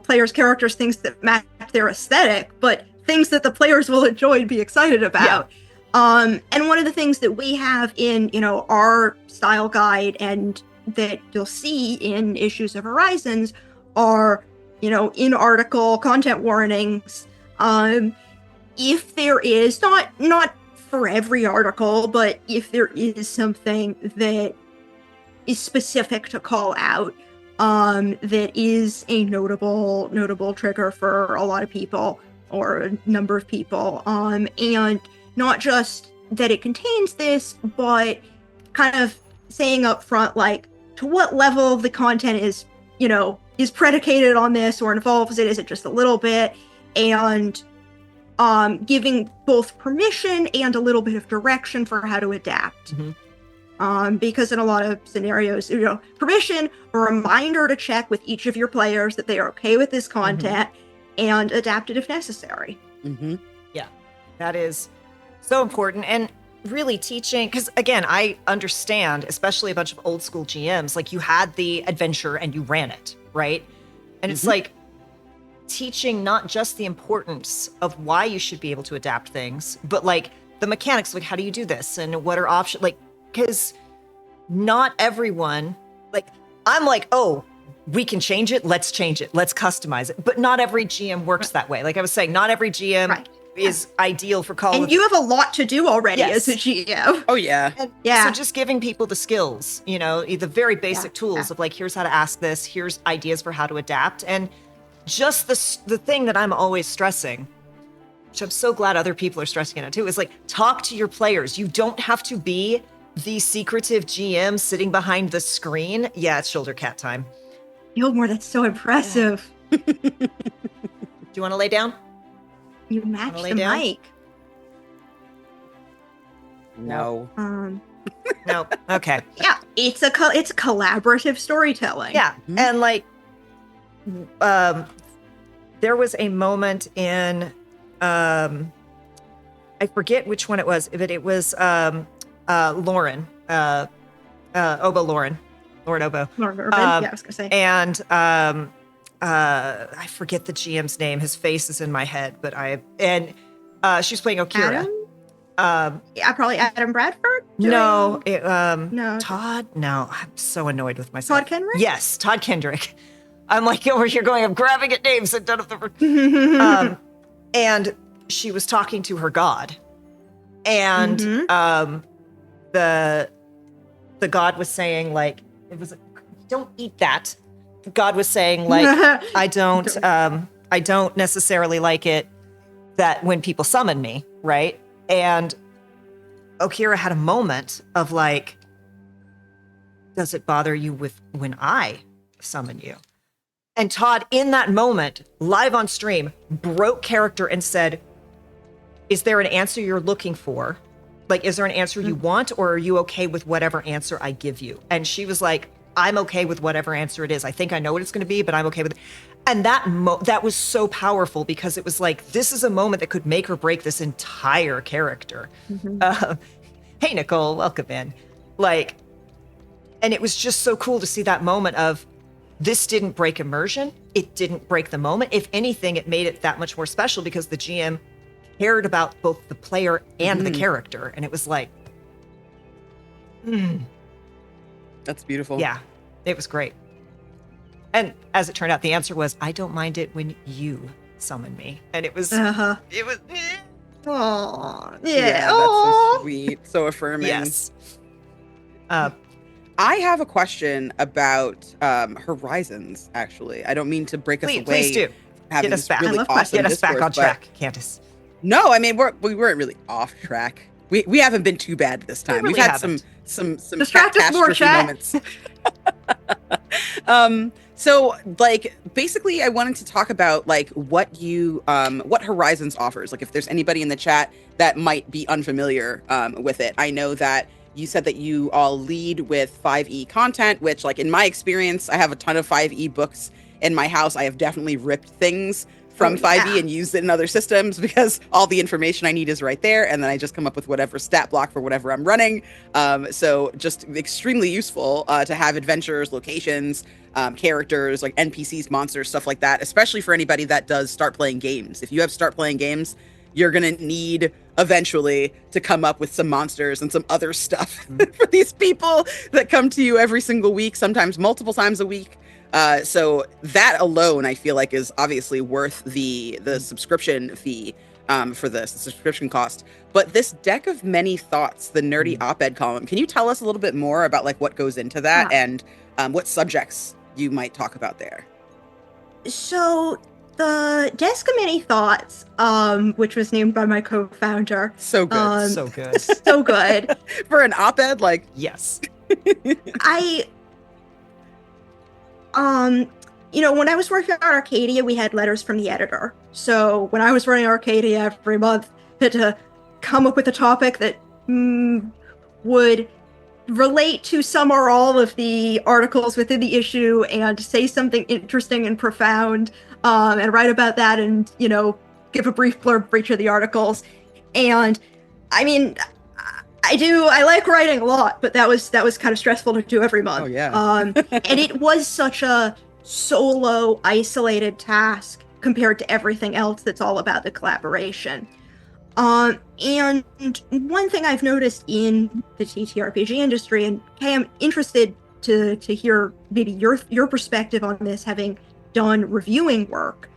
Speaker 3: players' characters things that match their aesthetic, but things that the players will enjoy and be excited about. And one of the things that we have in, our style guide and that you'll see in issues of Horizons are, in article content warnings. If there is not for every article, but if there is something that is specific to call out, that is a notable trigger for a lot of people or a number of people, and not just that it contains this, but kind of saying up front, like, to what level the content is predicated on this or involves it. Is it just a little bit? And giving both permission and a little bit of direction for how to adapt. Because in a lot of scenarios, permission, a reminder to check with each of your players that they are okay with this content, and adapt it if necessary.
Speaker 1: yeah, that is so important. And really teaching, because again, I understand, especially a bunch of old school GMs, like, you had the adventure and you ran it, right? And it's like teaching not just the importance of why you should be able to adapt things, but like the mechanics, like, how do you do this and what are options, like, because not everyone, like, I'm like, oh, we can change it, let's change it, let's customize it, but not every GM works that way. Like I was saying, not every GM is ideal for Call
Speaker 3: and
Speaker 1: of...
Speaker 3: you have a lot to do already as a GM.
Speaker 2: Oh yeah.
Speaker 1: And
Speaker 3: Yeah.
Speaker 1: So just giving people the skills, the very basic tools of, like, here's how to ask this, here's ideas for how to adapt. And just the thing that I'm always stressing, which I'm so glad other people are stressing it out too, is, like, talk to your players. You don't have to be the secretive GM sitting behind the screen. Yeah, it's shoulder cat time.
Speaker 3: Gilmore, that's so impressive.
Speaker 1: Do you want to lay down?
Speaker 3: You match
Speaker 1: lay
Speaker 3: the
Speaker 1: down?
Speaker 3: mic.
Speaker 2: No.
Speaker 1: No. Okay.
Speaker 3: Yeah, it's collaborative storytelling.
Speaker 1: Yeah. And, like, there was a moment in, I forget which one it was, but it was Lauren, Obo Lauren Obo.
Speaker 3: Lauren Urban, I was gonna say.
Speaker 1: And I forget the GM's name. His face is in my head, but she's playing Okira.
Speaker 3: Yeah, probably Adam Bradford?
Speaker 1: No,
Speaker 3: No.
Speaker 1: Todd. No, I'm so annoyed with myself.
Speaker 3: Todd Kendrick?
Speaker 1: Yes, Todd Kendrick. I'm like over here going, I'm grabbing at names and none of them. And she was talking to her god, and the god was saying, like, it was, don't eat that. The god was saying, like, I don't necessarily like it. that when people summon me, right? And Okira had a moment of like, does it bother you with when I summon you? And Todd, in that moment, live on stream, broke character and said, is there an answer you're looking for? Like, is there an answer you want, or are you okay with whatever answer I give you? And she was like, I'm okay with whatever answer it is. I think I know what it's going to be, but I'm okay with it. And that was so powerful, because it was like, this is a moment that could make or break this entire character. Hey, Nicole, welcome in. Like, and it was just so cool to see that moment of, this didn't break immersion. It didn't break the moment. If anything, it made it that much more special, because the GM cared about both the player and the character. And it was like,
Speaker 2: That's beautiful.
Speaker 1: Yeah, it was great. And as it turned out, the answer was, I don't mind it when you summon me. And it was,
Speaker 3: Uh-huh.
Speaker 1: it was,
Speaker 3: Aw.
Speaker 2: Yeah,
Speaker 3: Yeah.
Speaker 2: that's so sweet. So affirming.
Speaker 1: yes.
Speaker 2: I have a question about Horizons, actually. I don't mean to break us away.
Speaker 1: Please do.
Speaker 2: Having
Speaker 1: Get us
Speaker 2: this
Speaker 1: back.
Speaker 2: really
Speaker 3: I love
Speaker 2: awesome
Speaker 1: Get us back
Speaker 2: discourse,
Speaker 1: on
Speaker 2: but-
Speaker 1: track, Candace.
Speaker 2: No, I mean we weren't really off track. We haven't been too bad this time.
Speaker 1: really
Speaker 2: We've had
Speaker 1: haven't.
Speaker 2: some
Speaker 3: Distract us more,
Speaker 2: catastrophe
Speaker 3: chat.
Speaker 2: moments. So like basically I wanted to talk about like what Horizons offers. Like if there's anybody in the chat that might be unfamiliar with it. I know that you said that you all lead with 5e content, which like in my experience, I have a ton of 5e books in my house. I have definitely ripped things from 5e and used it in other systems, because all the information I need is right there. And then I just come up with whatever stat block for whatever I'm running. So just extremely useful to have adventures, locations, characters, like NPCs, monsters, stuff like that, especially for anybody that does start playing games. If you have start playing games, you're going to need eventually to come up with some monsters and some other stuff for these people that come to you every single week, sometimes multiple times a week. So that alone, I feel like, is obviously worth the subscription fee for the subscription cost. But this deck of many thoughts, the nerdy op-ed column, can you tell us a little bit more about like what goes into that and what subjects you might talk about there?
Speaker 3: So the Desk of Many Thoughts, which was named by my co-founder.
Speaker 2: So good.
Speaker 1: So good.
Speaker 3: So good.
Speaker 2: For an op-ed, like,
Speaker 1: Yes.
Speaker 3: When I was working on Arcadia, we had letters from the editor. So when I was running Arcadia every month, I had to come up with a topic that would relate to some or all of the articles within the issue and say something interesting and profound, and write about that and, give a brief blurb for each of the articles. And I mean, I like writing a lot, but that was kind of stressful to do every month.
Speaker 2: Oh, yeah.
Speaker 3: And it was such a solo, isolated task compared to everything else that's all about the collaboration. And one thing I've noticed in the TTRPG industry, and Kay, I'm interested to hear maybe your perspective on this, having done reviewing work,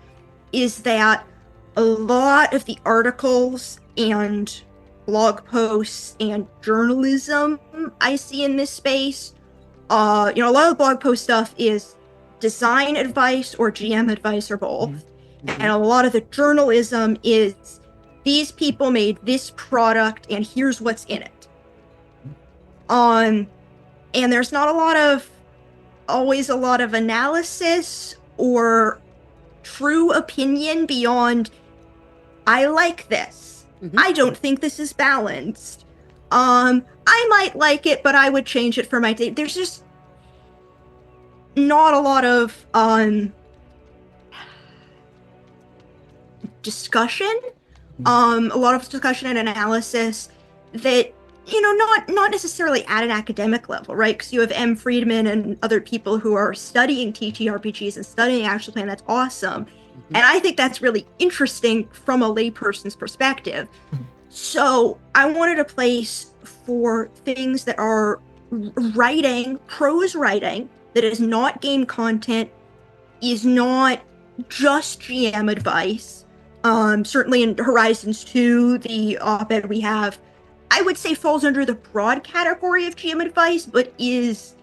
Speaker 3: is that a lot of the articles and blog posts and journalism I see in this space, a lot of the blog post stuff is design advice or GM advice or both. And a lot of the journalism is, these people made this product and here's what's in it. And there's not always a lot of analysis or true opinion beyond, I like this. I don't think this is balanced. I might like it, but I would change it for my day. There's just not a lot of discussion. A lot of discussion and analysis that, not necessarily at an academic level, right? Because you have M. Friedman and other people who are studying TTRPGs and studying actual play, and that's awesome. And I think that's really interesting from a layperson's perspective. So I wanted a place for things that are writing, prose writing, that is not game content, is not just GM advice. Certainly in Horizons 2, the op-ed we have, I would say falls under the broad category of GM advice, but is,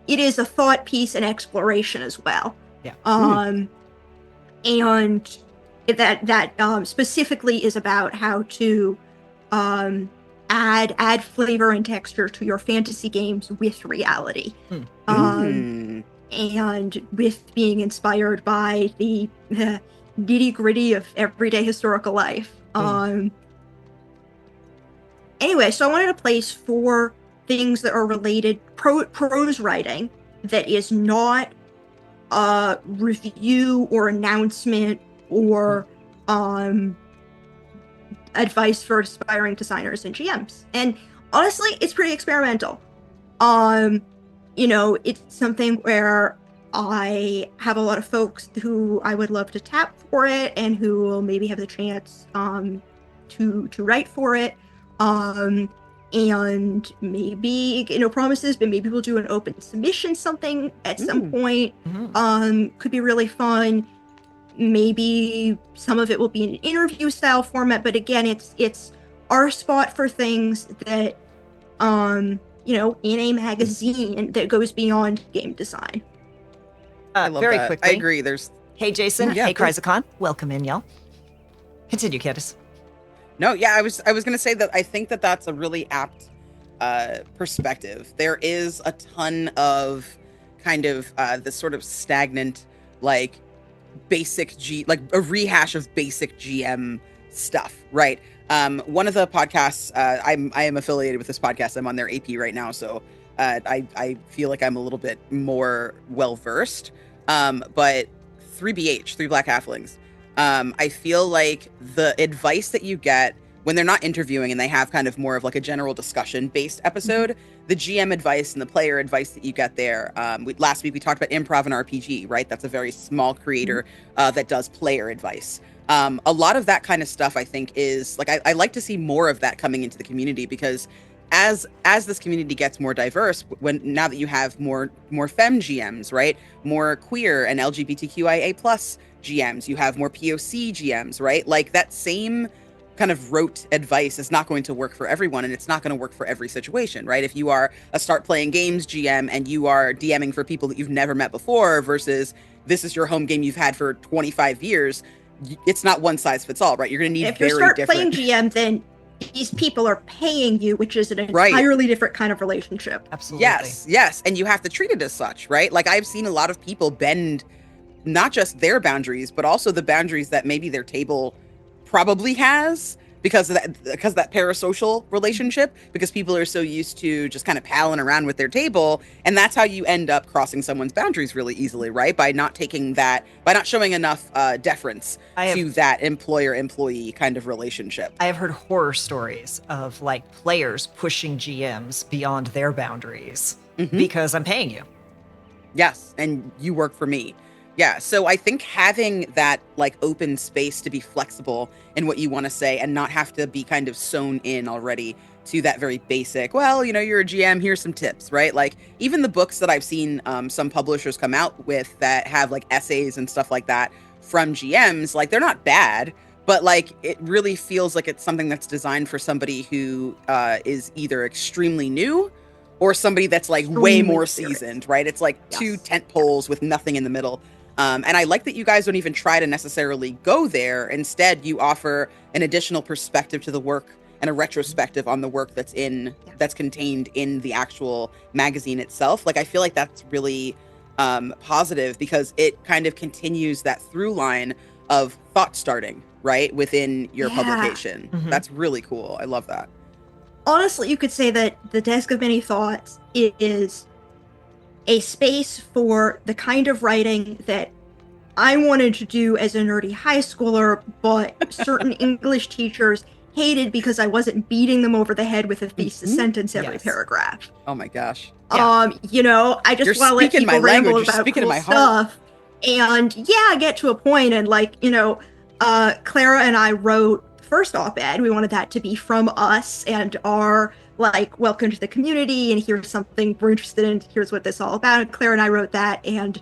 Speaker 3: it is a thought piece and exploration as well.
Speaker 1: Yeah.
Speaker 3: And that specifically is about how to add flavor and texture to your fantasy games with reality. And with being inspired by the nitty-gritty of everyday historical life. Anyway, so I wanted a place for things that are related, prose writing that is not a review or announcement or advice for aspiring designers and GMs. And honestly, it's pretty experimental. You know, it's something where I have a lot of folks who I would love to tap for it and who will maybe have the chance to write for it. And maybe, you know, promises, but maybe we'll do an open submission something at some point. Could be really fun. Maybe some of it will be an interview style format, but again, it's our spot for things that, you know, in a magazine that goes beyond game design.
Speaker 2: I love
Speaker 1: very
Speaker 2: that.
Speaker 1: quickly.
Speaker 2: I agree.
Speaker 1: Hey, Jason.
Speaker 2: Yeah,
Speaker 1: hey, Chrysicon. Welcome in, y'all. Continue, Candace.
Speaker 2: No, yeah, I was going to say that I think that that's a really apt perspective. There is a ton of kind of this sort of stagnant, like like a rehash of basic GM stuff, right? One of the podcasts, I am affiliated with this podcast. I'm on their AP right now, so I feel like I'm a little bit more well versed. But 3BH, Three Black Halflings, I feel like the advice that you get when they're not interviewing and they have kind of more of like a general discussion based episode, the GM advice and the player advice that you get there. Last week we talked about improv and RPG, right? That's a very small creator that does player advice. A lot of that kind of stuff, I think, is like I like to see more of that coming into the community, because as this community gets more diverse, now that you have more femme GMs, right? More queer and LGBTQIA plus GMs, you have more POC GMs, right? Like that same kind of rote advice is not going to work for everyone, and it's not going to work for every situation, right? If you are a start playing games GM and you are DMing for people that you've never met before versus this is your home game you've had for 25 years, it's not one size fits all, right? You're going to need
Speaker 3: if you're
Speaker 2: very
Speaker 3: start
Speaker 2: different.
Speaker 3: playing GM, then these people are paying you, which is an entirely different kind of relationship.
Speaker 1: Absolutely.
Speaker 2: Yes. And you have to treat it as such, right? Like I've seen a lot of people bend not just their boundaries, but also the boundaries that maybe their table probably has because of that parasocial relationship, because people are so used to just kind of palling around with their table. And that's how you end up crossing someone's boundaries really easily, right? By not showing enough deference to that employer-employee kind of relationship.
Speaker 1: I have heard horror stories of like players pushing GMs beyond their boundaries because I'm paying you.
Speaker 2: Yes, and you work for me. Yeah, so I think having that like open space to be flexible in what you want to say and not have to be kind of sewn in already to that very basic, well, you know, you're a GM, here's some tips, right? Like even the books that I've seen some publishers come out with that have like essays and stuff like that from GMs, like they're not bad, but like it really feels like it's something that's designed for somebody who is either extremely new or somebody that's like way more seasoned, right? It's like two tent poles with nothing in the middle. And I like that you guys don't even try to necessarily go there. Instead, you offer an additional perspective to the work and a retrospective on the work that's contained in the actual magazine itself. Like, I feel like that's really positive because it kind of continues that through line of thought starting, right, within your publication. That's really cool. I love that.
Speaker 3: Honestly, you could say that the Desk of Many Thoughts is a space for the kind of writing that I wanted to do as a nerdy high schooler, but certain English teachers hated because I wasn't beating them over the head with a thesis sentence every paragraph.
Speaker 2: Oh my gosh.
Speaker 3: You know, I just want to let people ramble about cool stuff. And I get to a point and like, you know, Clara and I wrote the first op-ed. We wanted that to be from us and our like, welcome to the community, and here's something we're interested in, here's what this is all about. Claire and I wrote that, and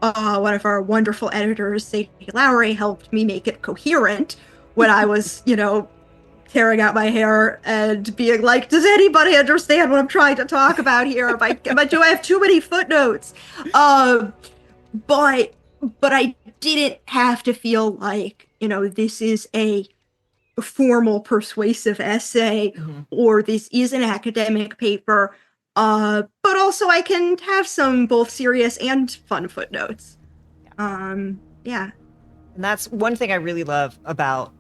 Speaker 3: one of our wonderful editors, Sadie Lowry, helped me make it coherent when I was, you know, tearing out my hair and being like, does anybody understand what I'm trying to talk about here? Do I have too many footnotes? But but I didn't have to feel like, this is a formal persuasive essay or this is an academic paper. But also I can have some both serious and fun footnotes. Yeah.
Speaker 1: And that's one thing I really love about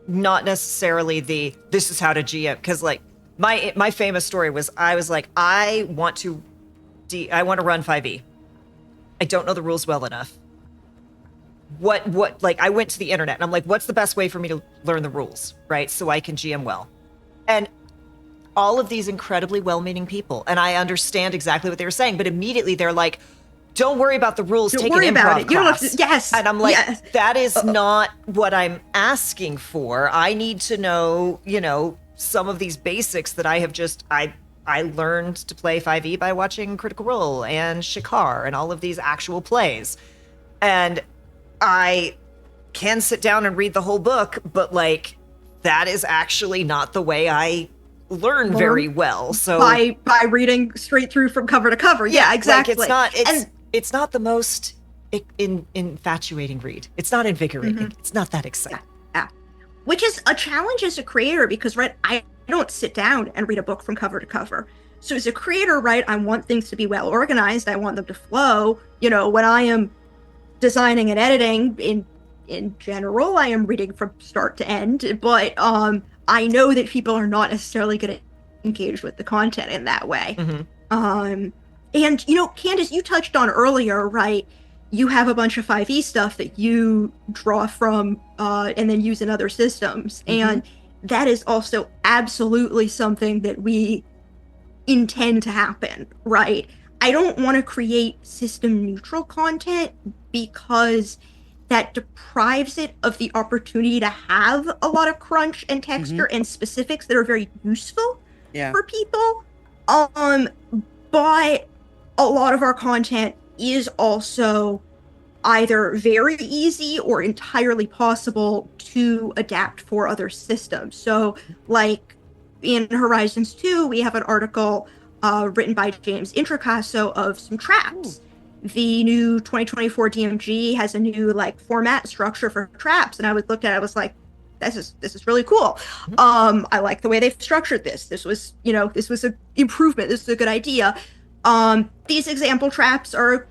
Speaker 1: not necessarily this is how to GM, because like my famous story was I was like, I want to run 5e. I don't know the rules well enough. What like I went to the internet and I'm like, what's the best way for me to learn the rules, right? So I can GM well. And all of these incredibly well-meaning people, and I understand exactly what they were saying, but immediately they're like, don't worry about the rules, take an improv class.
Speaker 3: Yes.
Speaker 1: And I'm like,
Speaker 3: yes.
Speaker 1: That is not what I'm asking for. I need to know, some of these basics that I have I learned to play 5e by watching Critical Role and Shikar and all of these actual plays. And I can sit down and read the whole book, but like, that is actually not the way I learn very well. So
Speaker 3: by reading straight through from cover to cover. Yeah, exactly.
Speaker 1: Like it's not the most infatuating read. It's not invigorating. It's not that exciting.
Speaker 3: Yeah. Which is a challenge as a creator because, right, I don't sit down and read a book from cover to cover. So as a creator, right, I want things to be well organized. I want them to flow. When I am designing and editing in general, I am reading from start to end, but I know that people are not necessarily going to engage with the content in that way. And Candace, you touched on earlier, right? You have a bunch of 5e stuff that you draw from and then use in other systems. And that is also absolutely something that we intend to happen, right? I don't want to create system neutral content because that deprives it of the opportunity to have a lot of crunch and texture and specifics that are very useful for people. But a lot of our content is also either very easy or entirely possible to adapt for other systems. So like in Horizons 2, we have an article written by James Introcaso of some traps. The new 2024 DMG has a new format structure for traps, and I looked at it, I was like, this is really cool. I like the way they've structured this. This was an improvement. This is a good idea. These example traps are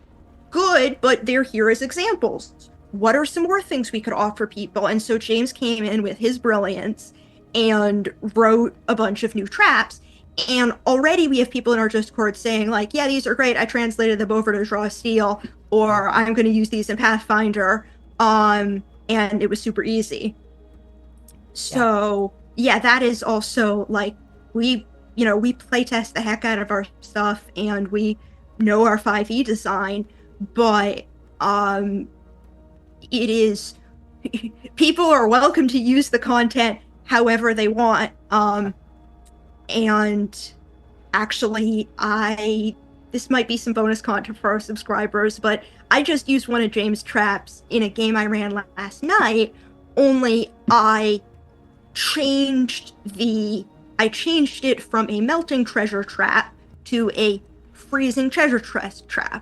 Speaker 3: good, but they're here as examples. What are some more things we could offer people? And so James came in with his brilliance and wrote a bunch of new traps. And already we have people in our Discord saying like, yeah, these are great. I translated them over to Draw Steel, or I'm going to use these in Pathfinder. And it was super easy. So yeah, that is also like, we playtest the heck out of our stuff and we know our 5e design, but it is, people are welcome to use the content however they want. And actually, this might be some bonus content for our subscribers, but I just used one of James' traps in a game I ran last night, only I changed it from a melting treasure trap to a freezing treasure chest trap.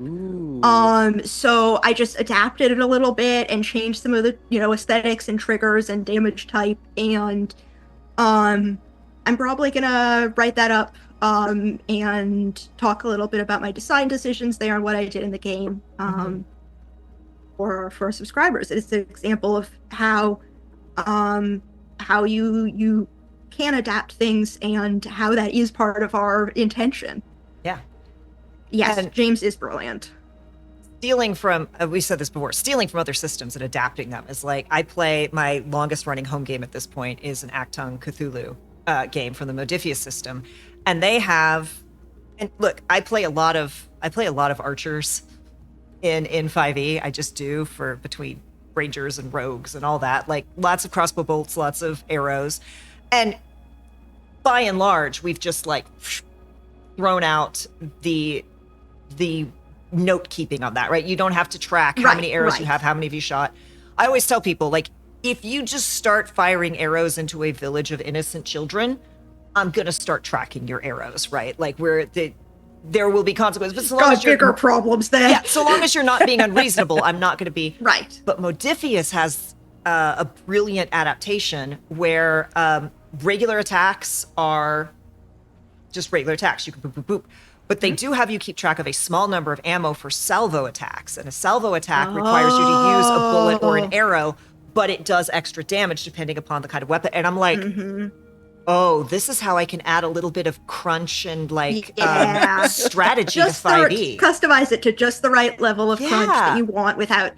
Speaker 3: So I just adapted it a little bit and changed some of the, aesthetics and triggers and damage type, and I'm probably gonna write that up and talk a little bit about my design decisions there and what I did in the game for our subscribers. It's an example of how you can adapt things and how that is part of our intention.
Speaker 1: Yeah.
Speaker 3: Yes, and James is brilliant.
Speaker 1: Stealing from, we said this before, stealing from other systems and adapting them is like, I play, my longest running home game at this point is an Actung Cthulhu game from the Modiphius system, and they have, and look, I play a lot of archers in 5e. I just do for between rangers and rogues and all that, like lots of crossbow bolts, lots of arrows, and by and large, we've just like thrown out the note keeping on that, right? You don't have to track how many arrows you have, how many have you shot. I always tell people, like, if you just start firing arrows into a village of innocent children, I'm going to start tracking your arrows, right? Like, there will be consequences. But so long
Speaker 3: Got
Speaker 1: as you're
Speaker 3: bigger problems there.
Speaker 1: yeah, so long as you're not being unreasonable, I'm not going to be
Speaker 3: Right.
Speaker 1: But Modifius has a brilliant adaptation where regular attacks are just regular attacks. You can boop, boop, boop. But they do have you keep track of a small number of ammo for salvo attacks. And a salvo attack requires you to use a bullet or an arrow, but it does extra damage depending upon the kind of weapon. And I'm like, oh, this is how I can add a little bit of crunch and like
Speaker 3: Yeah.
Speaker 1: strategy
Speaker 3: Just
Speaker 1: to 5e.
Speaker 3: customize it to just the right level of crunch
Speaker 1: Yeah.
Speaker 3: that you want without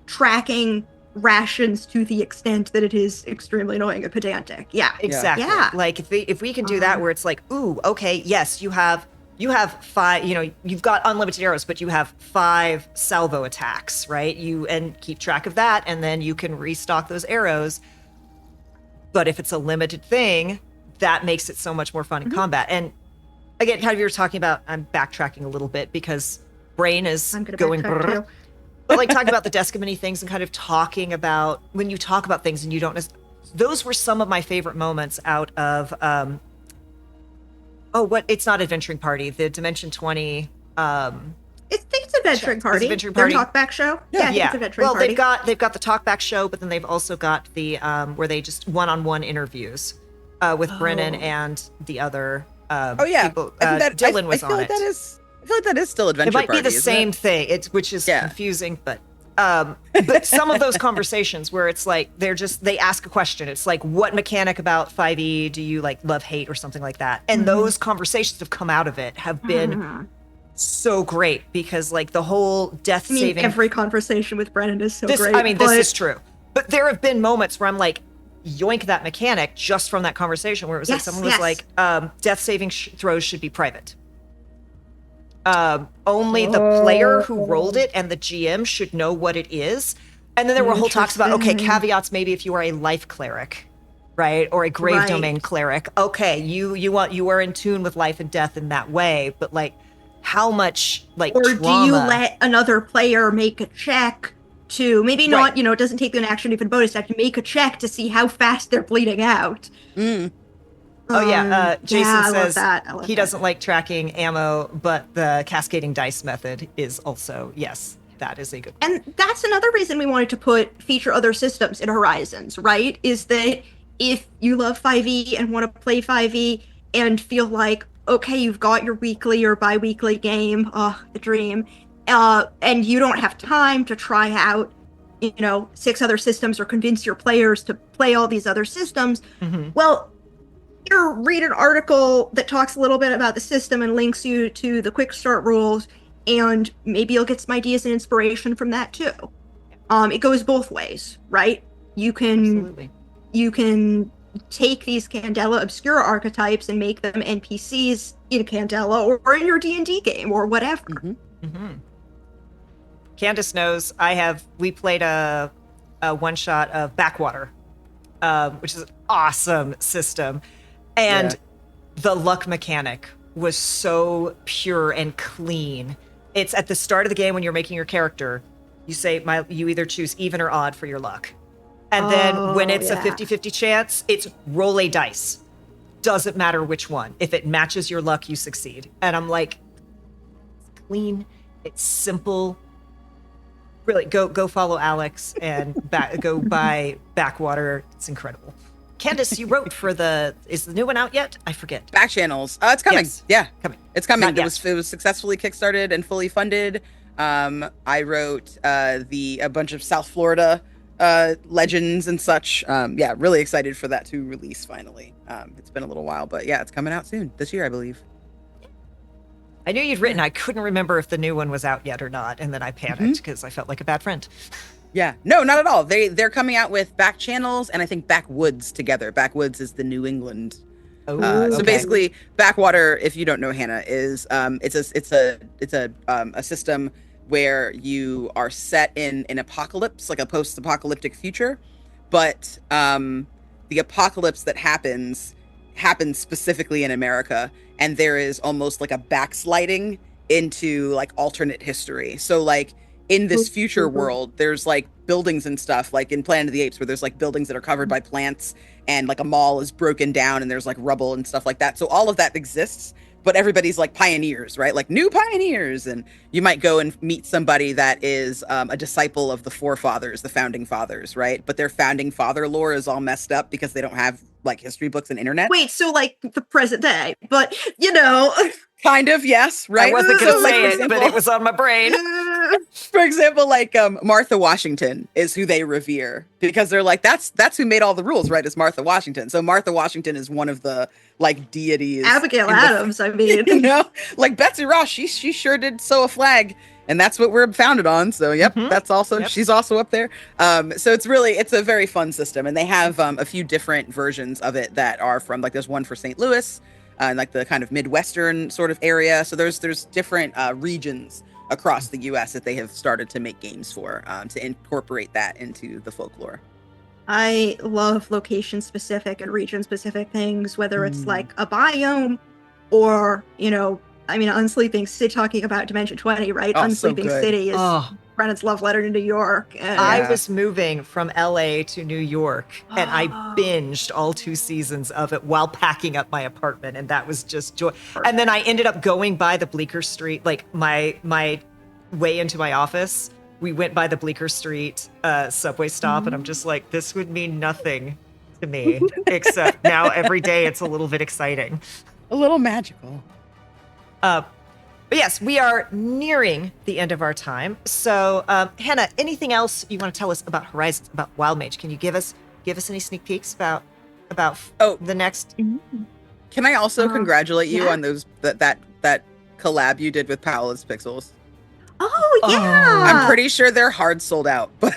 Speaker 3: tracking rations to the extent that it is extremely annoying and pedantic. Yeah.
Speaker 1: Exactly.
Speaker 3: Yeah.
Speaker 1: Like if we can do that where it's like, ooh, okay, yes, you have 5, you've got unlimited arrows, but you have 5 salvo attacks, right? And keep track of that, and then you can restock those arrows. But if it's a limited thing, that makes it so much more fun in combat. And again, how you were talking about, I'm backtracking a little bit because brain is
Speaker 3: I'm gonna
Speaker 1: going
Speaker 3: backtrack
Speaker 1: brrr.
Speaker 3: too.
Speaker 1: But like talking about the Descamini things and kind of talking about when you talk about things and you don't those were some of my favorite moments out of it's not Adventuring Party, the Dimension 20
Speaker 3: It's Adventuring Party.
Speaker 1: Adventuring
Speaker 3: Their
Speaker 1: Party.
Speaker 3: talkback show. I think it's Adventuring
Speaker 1: Well,
Speaker 3: Party.
Speaker 1: they've got the talkback show, but then they've also got the where they just one-on-one interviews with Brennan and the other people.
Speaker 2: I think that
Speaker 1: Dylan was
Speaker 2: I feel
Speaker 1: on
Speaker 2: like
Speaker 1: it.
Speaker 2: I feel like that is still Adventure
Speaker 1: It might
Speaker 2: Party,
Speaker 1: be the
Speaker 2: isn't
Speaker 1: same
Speaker 2: it?
Speaker 1: thing, which is confusing, but some of those conversations where it's like they ask a question. It's like, what mechanic about 5e do you like love, hate, or something like that? And those conversations have come out of it have been so great because like the whole death saving.
Speaker 3: Every conversation with Brennan is so great.
Speaker 1: This is true. But there have been moments where I'm like, yoink that mechanic just from that conversation where it was like someone was like, death saving throws should be private. Only the player who rolled it and the GM should know what it is. And then there were whole talks about, okay, caveats maybe if you are a life cleric, right? Or a grave domain cleric. Okay, you are in tune with life and death in that way, but like how much like
Speaker 3: or
Speaker 1: trauma.
Speaker 3: do you let another player make a check to maybe not, it doesn't take an action even bonus action, make a check to see how fast they're bleeding out.
Speaker 1: Jason says
Speaker 3: love
Speaker 1: he doesn't like tracking ammo, but the cascading dice method is also, yes, that is a good one.
Speaker 3: And that's another reason we wanted to feature other systems in Horizons, right? Is that if you love 5e and want to play 5e and feel like, okay, you've got your weekly or bi-weekly game, the dream, and you don't have time to try out, 6 other systems or convince your players to play all these other systems, well, you read an article that talks a little bit about the system and links you to the quick start rules, and maybe you'll get some ideas and inspiration from that too. It goes both ways, right? You can take these Candela obscure archetypes and make them NPCs in Candela or in your D&D game or whatever.
Speaker 1: Candace knows we played a one shot of Backwater, which is an awesome system. And the luck mechanic was so pure and clean. It's at the start of the game when you're making your character, you say you either choose even or odd for your luck. And then when it's a 50-50 chance, it's roll a dice. Doesn't matter which one. If it matches your luck, you succeed. And I'm like, it's clean, it's simple. Really, go follow Alex and go buy Backwater. It's incredible. Candace, you wrote for is the new one out yet? I forget.
Speaker 2: Back channels. It's coming.
Speaker 1: Yes.
Speaker 2: Yeah,
Speaker 1: coming.
Speaker 2: It's coming.
Speaker 1: Not
Speaker 2: It was successfully kickstarted and fully funded. I wrote a bunch of South Florida legends and such. Really excited for that to release finally. It's been a little while, but yeah, it's coming out soon this year, I believe.
Speaker 1: I knew you'd written. I couldn't remember if the new one was out yet or not, and then I panicked because I felt like a bad friend.
Speaker 2: Yeah, no, not at all. They're coming out with Back Channels and I think Backwoods together. Backwoods is the New England. So basically, Backwater, if you don't know, Hannah, is it's a system where you are set in an apocalypse, like a post-apocalyptic future, but the apocalypse that happens specifically in America, and there is almost like a backsliding into like alternate history. So like in this future
Speaker 3: super.
Speaker 2: world, there's like buildings and stuff, like in Planet of the Apes, where there's like buildings that are covered by plants, and like a mall is broken down and there's like rubble and stuff like that. So all of that exists, but everybody's like pioneers, right? Like new pioneers. And you might go and meet somebody that is a disciple of the forefathers, the founding fathers, right? But their founding father lore is all messed up because they don't have like history books and internet.
Speaker 3: Wait, so like the present day, but you know.
Speaker 2: Kind of, yes, right?
Speaker 1: I wasn't going to
Speaker 2: So, like,
Speaker 1: say
Speaker 2: for
Speaker 1: it,
Speaker 2: example-
Speaker 1: but it was on my brain.
Speaker 2: For example, like Martha Washington is who they revere because they're like, that's who made all the rules, right? Is Martha Washington. So Martha Washington is one of the like deities.
Speaker 3: Abigail
Speaker 2: in the-
Speaker 3: Adams, I mean.
Speaker 2: you know, like Betsy Ross, she sure did sew a flag, and that's what we're founded on. So yep,
Speaker 1: Mhm.
Speaker 2: that's also
Speaker 1: Yep.
Speaker 2: she's also up there. So it's a very fun system, and they have a few different versions of it that are from like there's one for St. Louis, like the kind of Midwestern sort of area. So there's different regions across the U.S. that they have started to make games for to incorporate that into the folklore.
Speaker 3: I love location-specific and region-specific things, whether it's
Speaker 2: Mm.
Speaker 3: like a biome or, you know, I mean, Unsleeping City, talking about Dimension 20, right?
Speaker 2: Oh, so
Speaker 3: Unsleeping
Speaker 2: good.
Speaker 3: City is
Speaker 1: Oh,
Speaker 3: Brennan's love letter to New York. And
Speaker 1: I
Speaker 2: Yeah.
Speaker 1: was moving from LA to New York, and I
Speaker 3: Oh.
Speaker 1: binged all 2 seasons of it while packing up my apartment, and that was just joy. And then I ended up going by the Bleecker Street, like my way into my office. We went by the Bleecker Street subway stop, and I'm just like, this would mean nothing to me, except now every day it's a little bit exciting.
Speaker 2: A little magical.
Speaker 1: But yes, we are nearing the end of our time. So, Hannah, anything else you want to tell us about Horizons, about Wildmage? Can you give us any sneak peeks about the next?
Speaker 2: Can I also congratulate you
Speaker 3: yeah.
Speaker 2: on those that collab you did with Paola's Pixels?
Speaker 3: Oh, yeah.
Speaker 2: I'm pretty sure they're hard sold out, but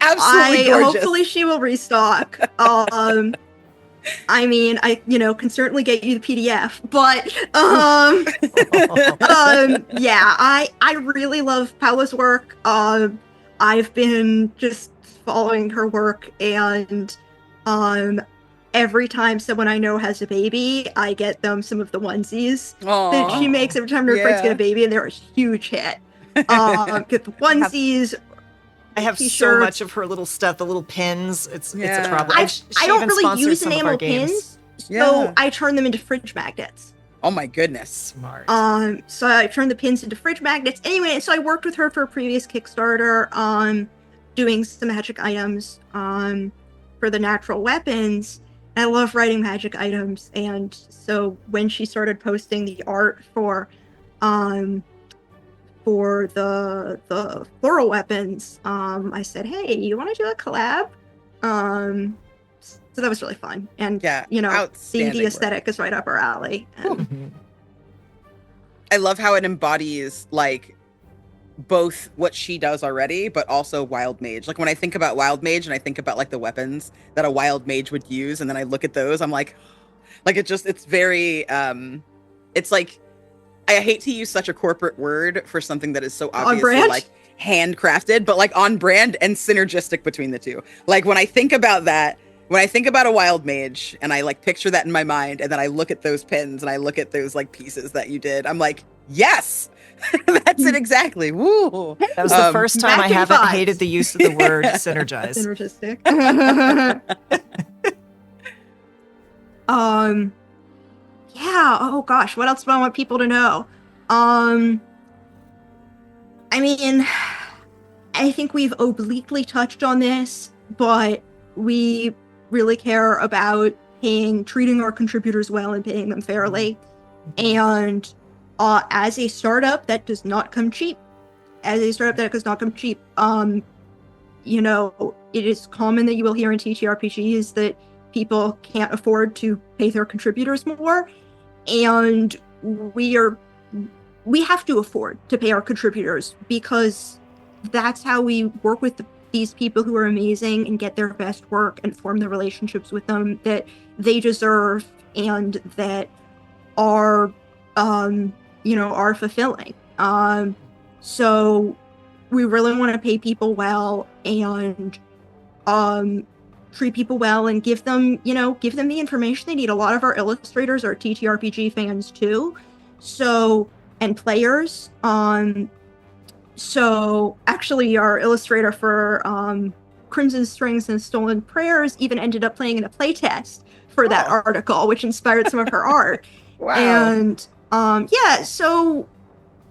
Speaker 2: absolutely gorgeous.
Speaker 3: Hopefully she will restock. I mean, I can certainly get you the PDF, but yeah, I really love Paola's work. I've been just following her work, and every time someone I know has a baby, I get them some of the onesies that she makes every time their friends get a baby, and they're a huge hit. Get the onesies.
Speaker 1: I have so
Speaker 3: T-shirts.
Speaker 1: much of her little stuff, the little pins. It's a
Speaker 2: Yeah.
Speaker 1: problem.
Speaker 3: I
Speaker 1: And she
Speaker 3: don't
Speaker 1: even
Speaker 3: really
Speaker 1: sponsors
Speaker 3: use
Speaker 1: some of our
Speaker 3: enamel
Speaker 1: games.
Speaker 3: pins, so
Speaker 2: Yeah.
Speaker 3: I turn them into fridge magnets.
Speaker 2: Oh my goodness.
Speaker 1: Smart.
Speaker 3: So I turned the pins into fridge magnets. Anyway, so I worked with her for a previous Kickstarter on doing some magic items for the natural weapons. I love writing magic items, and so when she started posting the art for the floral weapons, I said, "Hey, you want to do a collab?" So that was really fun, and
Speaker 2: Yeah,
Speaker 3: the
Speaker 2: outstanding
Speaker 3: D&D
Speaker 2: work.
Speaker 3: aesthetic is right up her alley. And
Speaker 1: Mhm.
Speaker 2: I love how it embodies like both what she does already, but also Wild Mage. Like when I think about Wild Mage and I think about like the weapons that a Wild Mage would use, and then I look at those, I'm like it's very it's like, I hate to use such a corporate word for something that is so obviously
Speaker 3: brand?
Speaker 2: like handcrafted, but like on brand and synergistic between the two. Like when I think about that, when I think about a Wild Mage and I like picture that in my mind, and then I look at those pins and I look at those like pieces that you did, I'm like, yes, that's it exactly. Woo.
Speaker 1: That was the first time I
Speaker 3: matching
Speaker 1: haven't
Speaker 3: vibes.
Speaker 1: hated the use of the word synergize.
Speaker 3: synergistic. Yeah. Oh gosh, what else do I want people to know? I mean, I think we've obliquely touched on this, but we really care about treating our contributors well and paying them fairly. And as a startup, that does not come cheap. It is common that you will hear in TTRPGs that people can't afford to pay their contributors more, and we have to afford to pay our contributors, because that's how we work with these people who are amazing and get their best work and form the relationships with them that they deserve and that are fulfilling. So we really want to pay people well and treat people well and give them the information they need. A lot of our illustrators are TTRPG fans too, so, and players. So actually, our illustrator for Crimson Strings and Stolen Prayers even ended up playing in a playtest for that article, which inspired some of her art.
Speaker 2: Wow.
Speaker 3: And yeah, so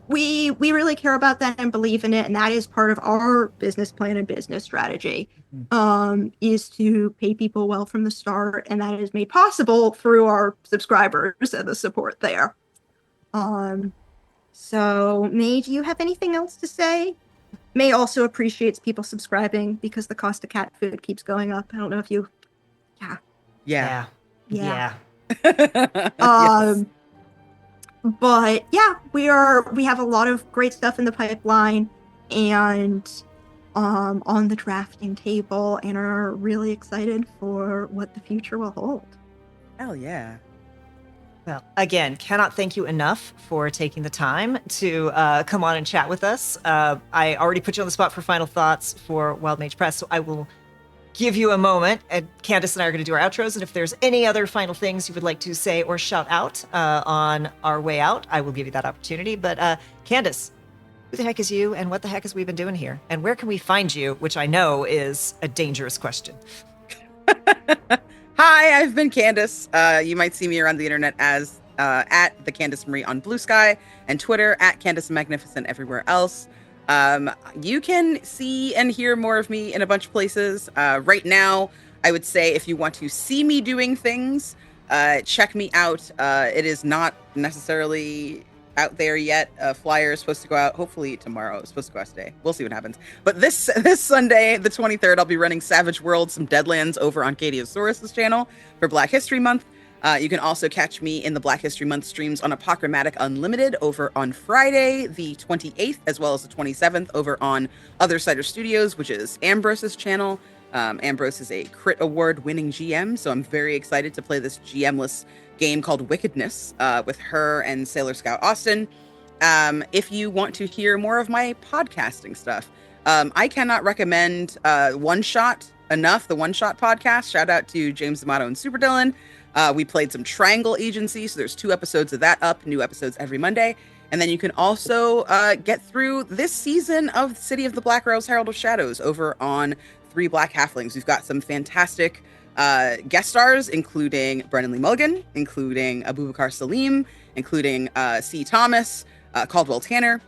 Speaker 3: we really care about that and believe in it, and that is part of our business plan and business strategy. Is to pay people well from the start, and that is made possible through our subscribers and the support there. So May, do you have anything else to say? May also appreciates people subscribing because the cost of cat food keeps going up. I don't know if you
Speaker 1: Yeah.
Speaker 2: Yes.
Speaker 3: But yeah, we have a lot of great stuff in the pipeline and on the drafting table, and are really excited for what the future will hold.
Speaker 2: Hell yeah.
Speaker 1: Well, again, cannot thank you enough for taking the time to come on and chat with us. I already put you on the spot for final thoughts for Wildmage Press, so I will give you a moment. And Candace and I are going to do our outros, and if there's any other final things you would like to say or shout out on our way out, I will give you that opportunity. But Candace, who the heck is you, and what the heck has we been doing here? And where can we find you, which I know is a dangerous question.
Speaker 2: Hi, I've been Candace. You might see me around the internet as at the Candace Marie on Blue Sky, and Twitter at Candace Magnificent everywhere else. You can see and hear more of me in a bunch of places. Right now, I would say if you want to see me doing things, check me out. It is not necessarily out there yet. Flyer is supposed to go out hopefully tomorrow. It's supposed to go out today. We'll see what happens. But this Sunday, the 23rd, I'll be running Savage World, some Deadlands over on Cadiosaurus's channel for Black History Month. You can also catch me in the Black History Month streams on Apocrymatic Unlimited over on Friday, the 28th, as well as the 27th over on Other Cider Studios, which is Ambrose's channel. Ambrose is a Crit Award winning GM, so I'm very excited to play this GM-less game called Wickedness with her and Sailor Scout Austin. If you want to hear more of my podcasting stuff, I cannot recommend One Shot enough, the One Shot podcast. Shout out to James D'Amato and Super Dylan. We played some Triangle Agency, so there's 2 episodes of that up, new episodes every Monday. And then you can also get through this season of City of the Black Rose Herald of Shadows over on 3 Black Halflings. We've got some fantastic guest stars, including Brendan Lee Mulligan, including Abubakar Salim, including C. Thomas, Caldwell Tanner.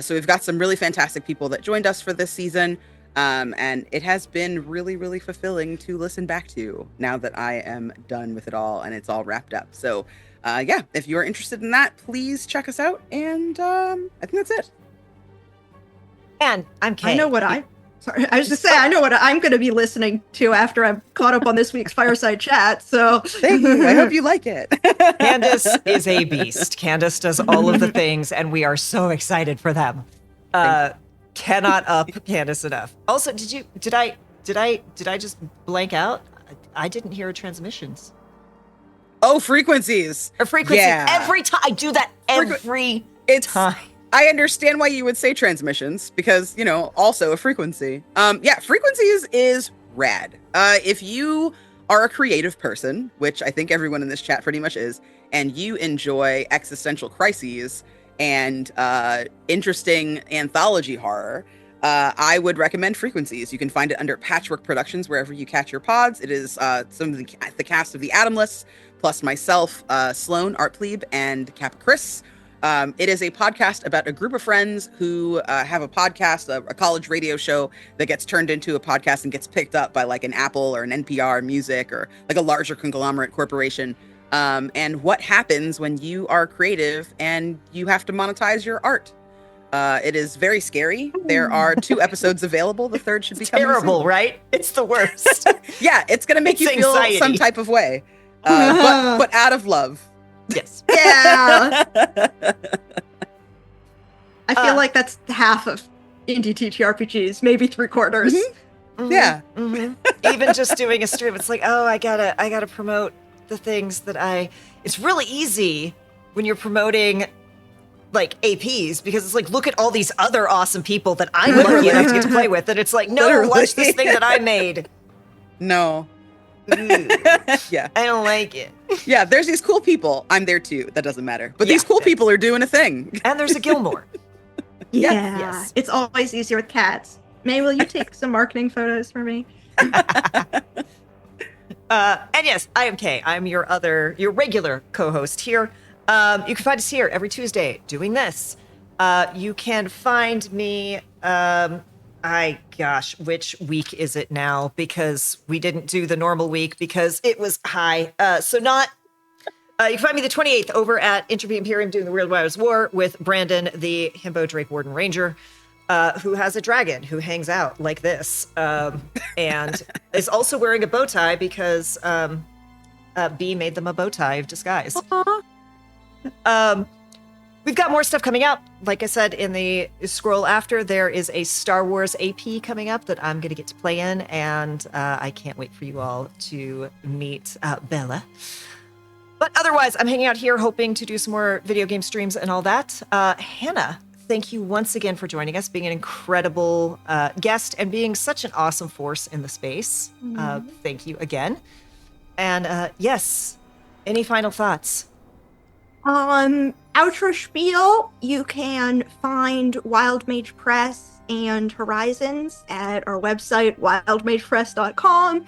Speaker 2: So we've got some really fantastic people that joined us for this season. And it has been really, really fulfilling to listen back to now that I am done with it all and it's all wrapped up. So yeah, if you're interested in that, please check us out. And I think that's it.
Speaker 1: And I'm Kay.
Speaker 3: I know what I know what I'm going to be listening to after I'm caught up on this week's Fireside Chat. So
Speaker 2: thank you. I hope you like it.
Speaker 1: Candace is a beast. Candace does all of the things, and we are so excited for them. Cannot up Candace enough. Also, did I just blank out? I didn't hear transmissions.
Speaker 2: Oh, frequencies.
Speaker 1: Or frequencies.
Speaker 2: Yeah.
Speaker 1: Every time I do that every time.
Speaker 2: I understand why you would say transmissions because, also a frequency. Yeah, frequencies is rad. If you are a creative person, which I think everyone in this chat pretty much is, and you enjoy existential crises and interesting anthology horror, I would recommend Frequencies. You can find it under Patchwork Productions wherever you catch your pods. It is some of the cast of The Atomless, plus myself, Sloan, Art Plebe, and Kappa Chris. It is a podcast about a group of friends who have a podcast, a college radio show that gets turned into a podcast and gets picked up by like an Apple or an NPR Music or like a larger conglomerate corporation. And what happens when you are creative and you have to monetize your art. It is very scary. There are 2 episodes available. The 3rd should be coming
Speaker 1: terrible,
Speaker 2: soon.
Speaker 1: Right? It's the worst.
Speaker 2: Yeah, it's going to make you feel
Speaker 1: anxiety.
Speaker 2: some type of way, but out of love.
Speaker 1: Yes.
Speaker 3: Yeah. I feel like that's half of indie TTRPGs, maybe 3/4.
Speaker 2: Mm-hmm. Yeah.
Speaker 1: Mm-hmm. Even just doing a stream, it's like, oh, I gotta promote the things that it's really easy when you're promoting like APs because it's like, look at all these other awesome people that I'm lucky enough to get to play with. And it's like, no,
Speaker 2: Literally.
Speaker 1: watch this thing that I made.
Speaker 2: No. Yeah.
Speaker 1: I don't like it.
Speaker 2: Yeah, there's these cool people. I'm there too. That doesn't matter. But
Speaker 1: Yeah.
Speaker 2: these cool people are doing a thing.
Speaker 1: And there's a Gilmore.
Speaker 3: Yeah,
Speaker 1: Yes.
Speaker 3: it's always easier with cats. May, will you take some marketing photos for me?
Speaker 1: And yes, I am Kay. I'm your regular co-host here. You can find us here every Tuesday doing this. You can find me, which week is it now? Because we didn't do the normal week because it was high. You can find me the 28th over at Entropy Imperium doing the Weird Wires War with Brandon, the Himbo Drake Warden Ranger, who has a dragon who hangs out like this, and is also wearing a bow tie because B made them a bow tie of disguise. We've got more stuff coming up. Like I said in the scroll after, there is a Star Wars AP coming up that I'm going to get to play in, and I can't wait for you all to meet Bella. But otherwise, I'm hanging out here hoping to do some more video game streams and all that. Hannah, thank you once again for joining us, being an incredible guest and being such an awesome force in the space. Thank you again. And yes, any final thoughts?
Speaker 3: Outro spiel, you can find Wildmage Press and Horizons at our website, wildmagepress.com.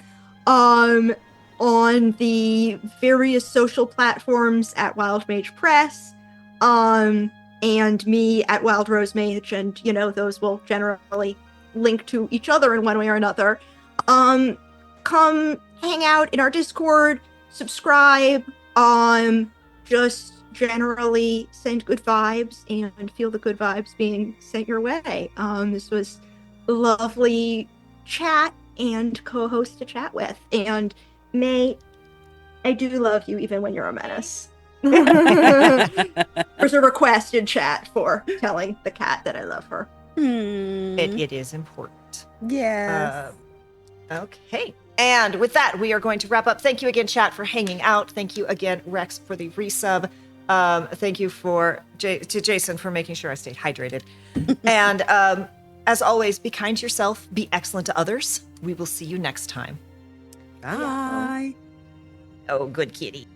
Speaker 3: On the various social platforms at Wildmage Press, and me at Wild Rose Mage, and those will generally link to each other in one way or another. Come hang out in our Discord, subscribe, just generally send good vibes and feel the good vibes being sent your way. This was a lovely chat and co-host to chat with, and May, I do love you even when you're a menace. There's a request in chat for telling the cat that I love her.
Speaker 1: It is important.
Speaker 2: Yes.
Speaker 1: Okay. And with that, we are going to wrap up. Thank you again, chat, for hanging out. Thank you again, Rex, for the resub. Thank you to Jason for making sure I stayed hydrated. And as always, be kind to yourself. Be excellent to others. We will see you next time.
Speaker 2: Bye.
Speaker 1: Oh, good kitty.